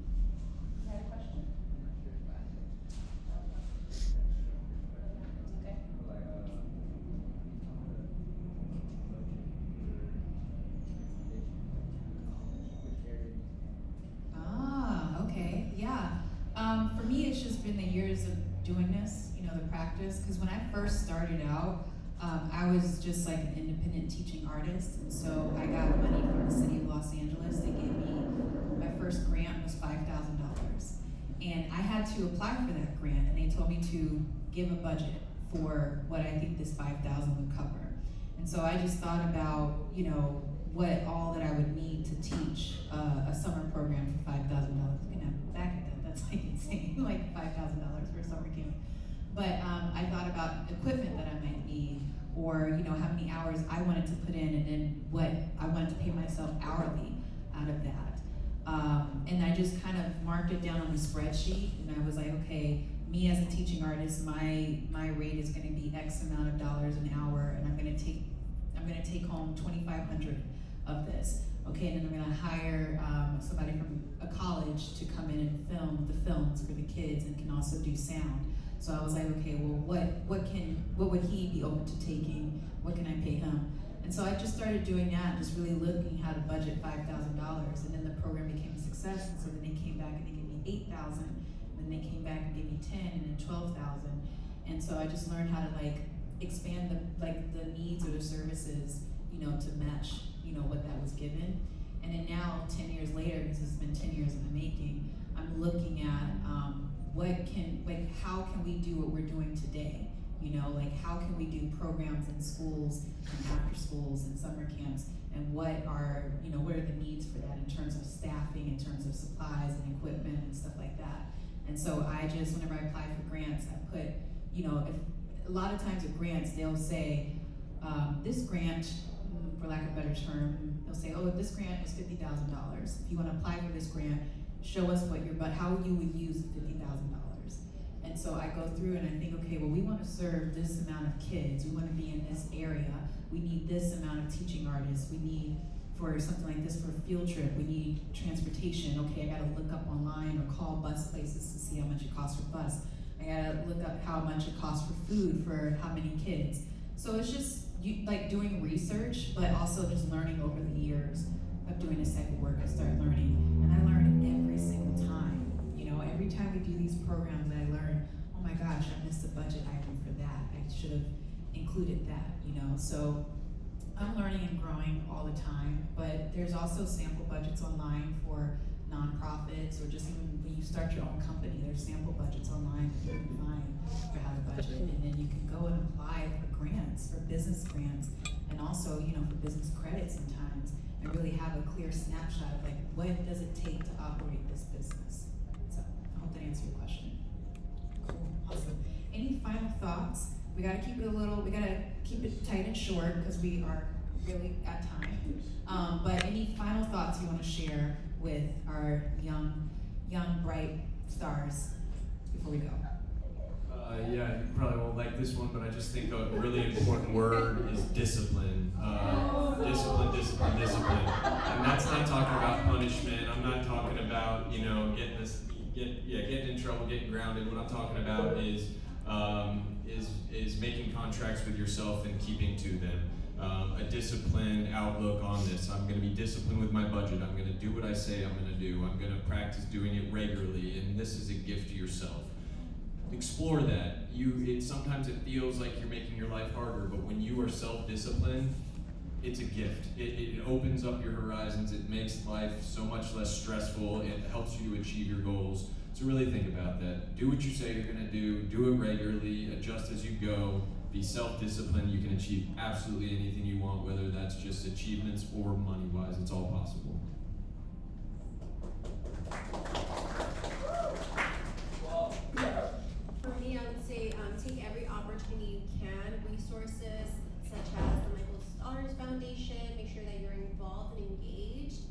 You had a question? Okay. Ah, okay, yeah. For me, it's just been the years of doing this, you know, the practice. Because when I first started out, I was just like an independent teaching artist, and so I got money from the city of Los Angeles. They gave me, my first grant was $5,000, and I had to apply for that grant, and they told me to give a budget for what I think this $5,000 would cover. And so I just thought about, you know, what all that I would need to teach a summer program for $5,000. Looking at back at that, that's like insane, like $5,000 for a summer camp. But I thought about equipment that I might need, or you know how many hours I wanted to put in, and then what I wanted to pay myself hourly out of that. And I just kind of marked it down on a spreadsheet, and I was like, okay, me as a teaching artist, my rate is going to be X amount of dollars an hour, and I'm going to take home $2,500 of this. Okay, and then I'm going to hire somebody from a college to come in and film the films for the kids, and can also do sound. So I was like, okay, well, what would he be open to taking? What can I pay him? And so I just started doing that, just really looking how to budget $5,000. And then the program became a success. And so then they came back and they gave me $8,000. And then they came back and gave me 10 and then 12,000. And so I just learned how to like expand the needs or the services, you know, to match, you know, what that was given. And then now, 10 years later, because it's been 10 years in the making, I'm looking at how can we do what we're doing today? You know, like how can we do programs in schools and after schools and summer camps, and what are the needs for that in terms of staffing, in terms of supplies and equipment and stuff like that. And so I just, whenever I apply for grants, I put, you know, if a lot of times with grants, they'll say, this grant, for lack of a better term, they'll say, oh, this grant is $50,000. If you want to apply for this grant, show us how you would use the $50,000. And so I go through and I think, okay, well, we want to serve this amount of kids. We want to be in this area. We need this amount of teaching artists. We need, for something like this, for a field trip, we need transportation. Okay, I got to look up online or call bus places to see how much it costs for bus. I got to look up how much it costs for food for how many kids. So it's just like doing research, but also just learning over the years of doing this type of work. I start learning, and I learn every single time. You know, every time we do these programs, I learn, oh my gosh, I missed a budget item for that. I should have included that, you know. So I'm learning and growing all the time, but there's also sample budgets online for nonprofits, or just even when you start your own company, there's sample budgets online that you can find for how to budget, and then you can go and apply for grants, for business grants, and also, you know, for business credit sometimes, and really have a clear snapshot of like, what does it take to operate this business? So I hope that answered your question. Cool, awesome. Any final thoughts? We gotta keep it tight and short because we are really at time. But any final thoughts you want to share with our young, bright stars before we go? Yeah, you probably won't like this one, but I just think a really important word is discipline. Discipline. And that's not talking about punishment. I'm not talking about, you know, getting in trouble, getting grounded. What I'm talking about is making contracts with yourself and keeping to them. A disciplined outlook on this. I'm going to be disciplined with my budget. I'm going to do what I say I'm going to do. I'm going to practice doing it regularly, and this is a gift to yourself. Explore that. Sometimes it feels like you're making your life harder, but when you are self-disciplined, it's a gift. It opens up your horizons. It makes life so much less stressful. It helps you to achieve your goals. So really think about that. Do what you say you're going to do. Do it regularly. Adjust as you go. be self-disciplined. You can achieve absolutely anything you want, whether that's just achievements or money-wise. It's all possible. For me, I would say take every opportunity you can. Resources such as the Michael Stoddard Foundation. Make sure that you're involved and engaged,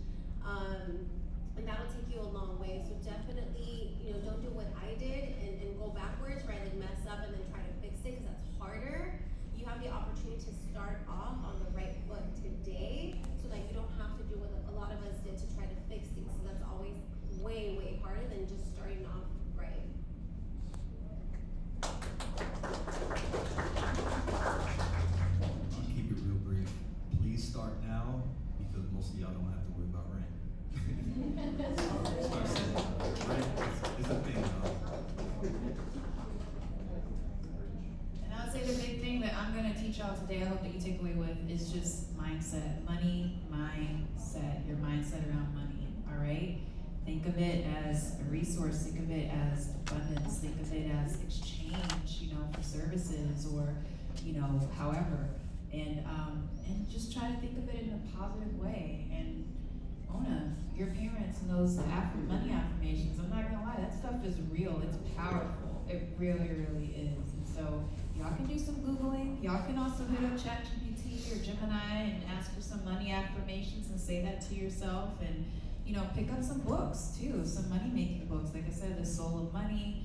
and that'll take you a long way. So definitely, don't do what I did and go backwards, right? Like mess up and then try to fix it, because that's harder. You have the opportunity to start off on the right foot today, so that you don't have to do what a lot of us did to try to fix things. So that's always way, way harder than just starting off right. I'll keep it real brief. Please start now, because most of y'all don't have to worry about rent. Start saving. Rent is a thing, And I would say the big thing that I'm going to teach y'all today, I hope that you take away with, is just mindset. Money, mindset. Your mindset around money, all right? Think of it as a resource. Think of it as abundance. Think of it as exchange, for services or, however. And just try to think of it in a positive way. And Ona, your parents and those money affirmations, I'm not gonna lie, that stuff is real. It's powerful. It really, really is. And so y'all can do some Googling. Y'all can also hit up ChatGPT or Gemini and ask for some money affirmations and say that to yourself. And pick up some books too, some money-making books. Like I said, The Soul of Money,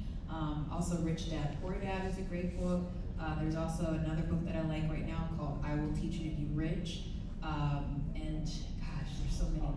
also Rich Dad, Poor Dad is a great book. There's also another book that I like right now called I Will Teach You to Be Rich. And gosh, there's so many.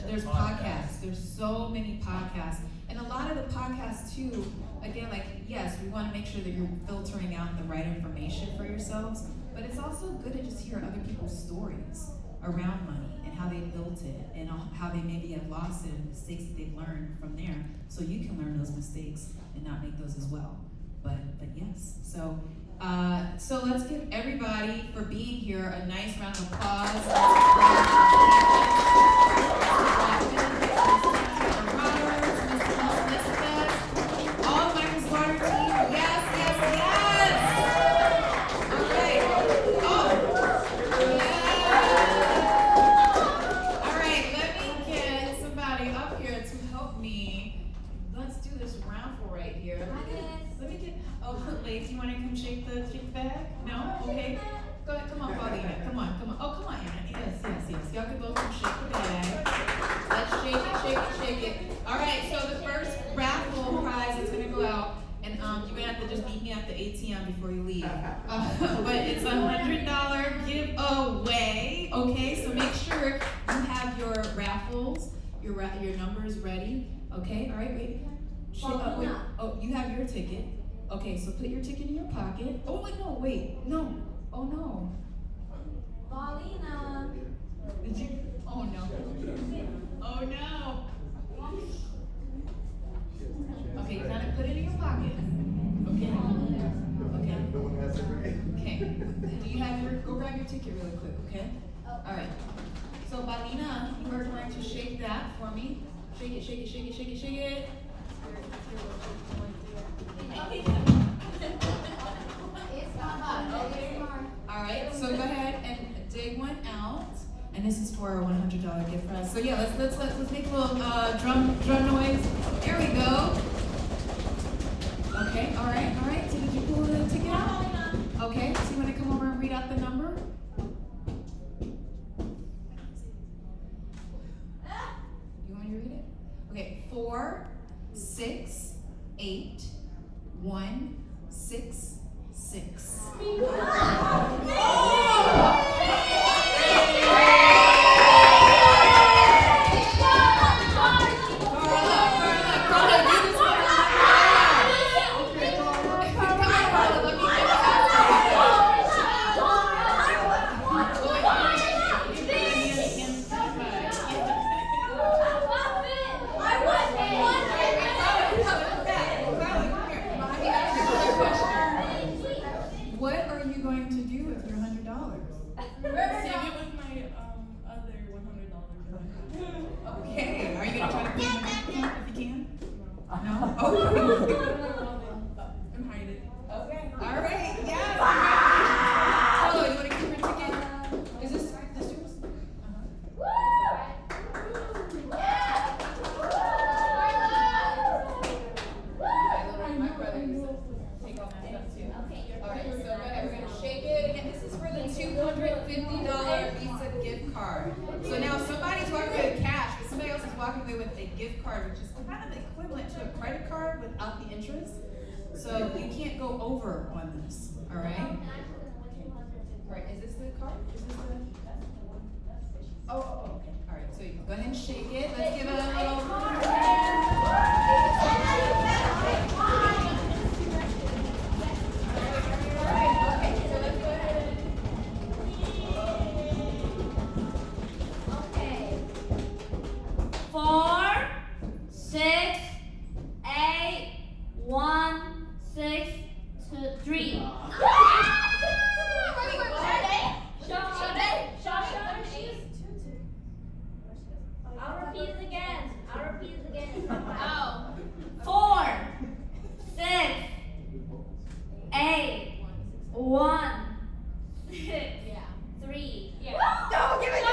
There's podcasts. There's so many podcasts. And a lot of the podcasts too, again, yes, we want to make sure that you're filtering out the right information for yourselves, but it's also good to just hear other people's stories around money and how they built it and how they maybe have lost it and mistakes that they've learned from there, so you can learn those mistakes and not make those as well. But yes, so let's give everybody for being here a nice round of applause. All of Michael's water team, yes. Okay. All right, let me get somebody up here to help me. Let's do this raffle right here. Let me get. Oh, ladies, you want to come shake the bag? No? Okay. Go ahead. Come on, Paulina. Come on. Oh, come on, Anna. Yes. Y'all can both come shake the bag. Let's shake it. All right. So the first raffle prize is gonna go out, and you're gonna have to just meet me at the ATM before you leave. But it's $100 giveaway. Okay. So make sure you have your raffles, your numbers ready. Okay. All right. Wait. Wait. Oh, you have your ticket. Okay, so put your ticket in your pocket. Oh, wait, no. Oh, no. Paulina. Did you? Oh, no. Oh, no. Okay, you gotta put it in your pocket. Okay. Do you have go grab your ticket really quick, okay? All right. So, Paulina, you are going to shake that for me. Shake it. All right, so go ahead and dig one out, and this is for a $100 gift prize. So yeah, let's make a little drum noise. There we go. Okay, all right. So did you pull the ticket out? Okay. So you want to come over and read out the number? You want me to read it? Okay, 4 6 8 1 6 6. What are you going to do with your $100? Save it with my other $100. Okay. Are you going to try to put it in your bank account if you can? No? Oh. And hide it. Okay. All right. Yes. walking away with a gift card, which is kind of equivalent to a credit card without the interest. So you can't go over on this, all right? Right, is this the card? Is this the? Oh, okay. All right, so you go ahead and shake it. Let's give it a little. Okay. 4, 6, 8, 1, 6, 2, 3. I'll repeat it again. Oh. 4, 6, 8, 1, 6, 3. Yeah. No, give it.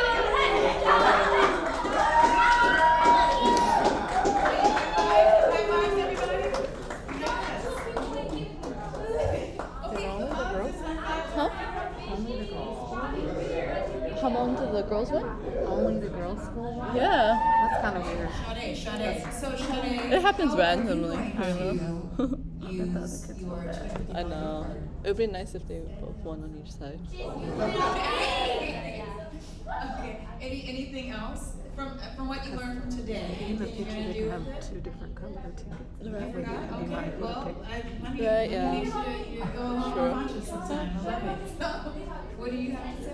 How long did the girls win? Only the girls' school one? Yeah. That's kind of weird. Sade. So Sade. It happens randomly, How you do know. use your I know. It would be nice if they both won on each side. Okay. Anything else from what you learned from today? In the Anything future, you're they gonna can do? have 2 different color tickets. Right. That way they can be Okay. mindful Well, to pick. money Right, yeah. makes you go a little Sure. conscious sometimes. I love it. So, what do you have to say?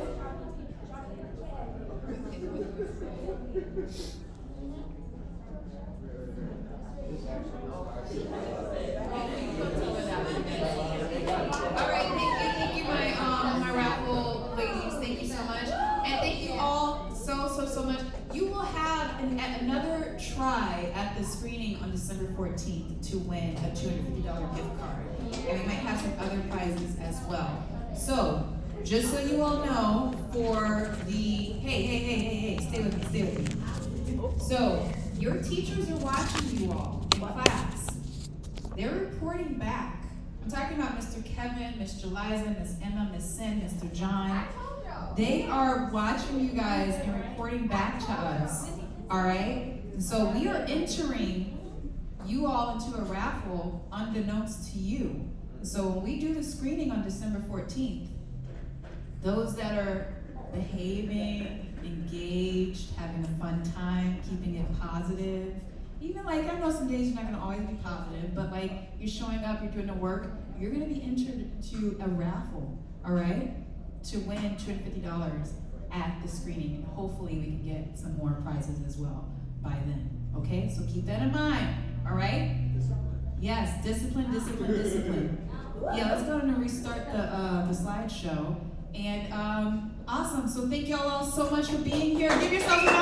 Alright, thank you my raffle ladies, thank you so much. And thank you all so much. You will have another try at the screening on December 14th to win a $250 gift card. And we might have some other prizes as well. So, just so you all know, for the, hey, stay with me. So, your teachers are watching you all in class. They're reporting back. I'm talking about Mr. Kevin, Miss Jeliza, Miss Emma, Miss Sin, Mr. John. They are watching you guys and reporting back to us, all right? So we are entering you all into a raffle unbeknownst to you. So when we do the screening on December 14th, those that are behaving, engaged, having a fun time, keeping it positive, even like, I know some days you're not gonna always be positive, but like you're showing up, you're doing the work, you're gonna be entered to a raffle, all right? To win $250 at the screening, and hopefully we can get some more prizes as well by then, okay? So keep that in mind, all right? Yes, discipline. Yeah, let's go ahead and restart the slideshow. And awesome, so thank y'all all so much for being here. Give yourselves a round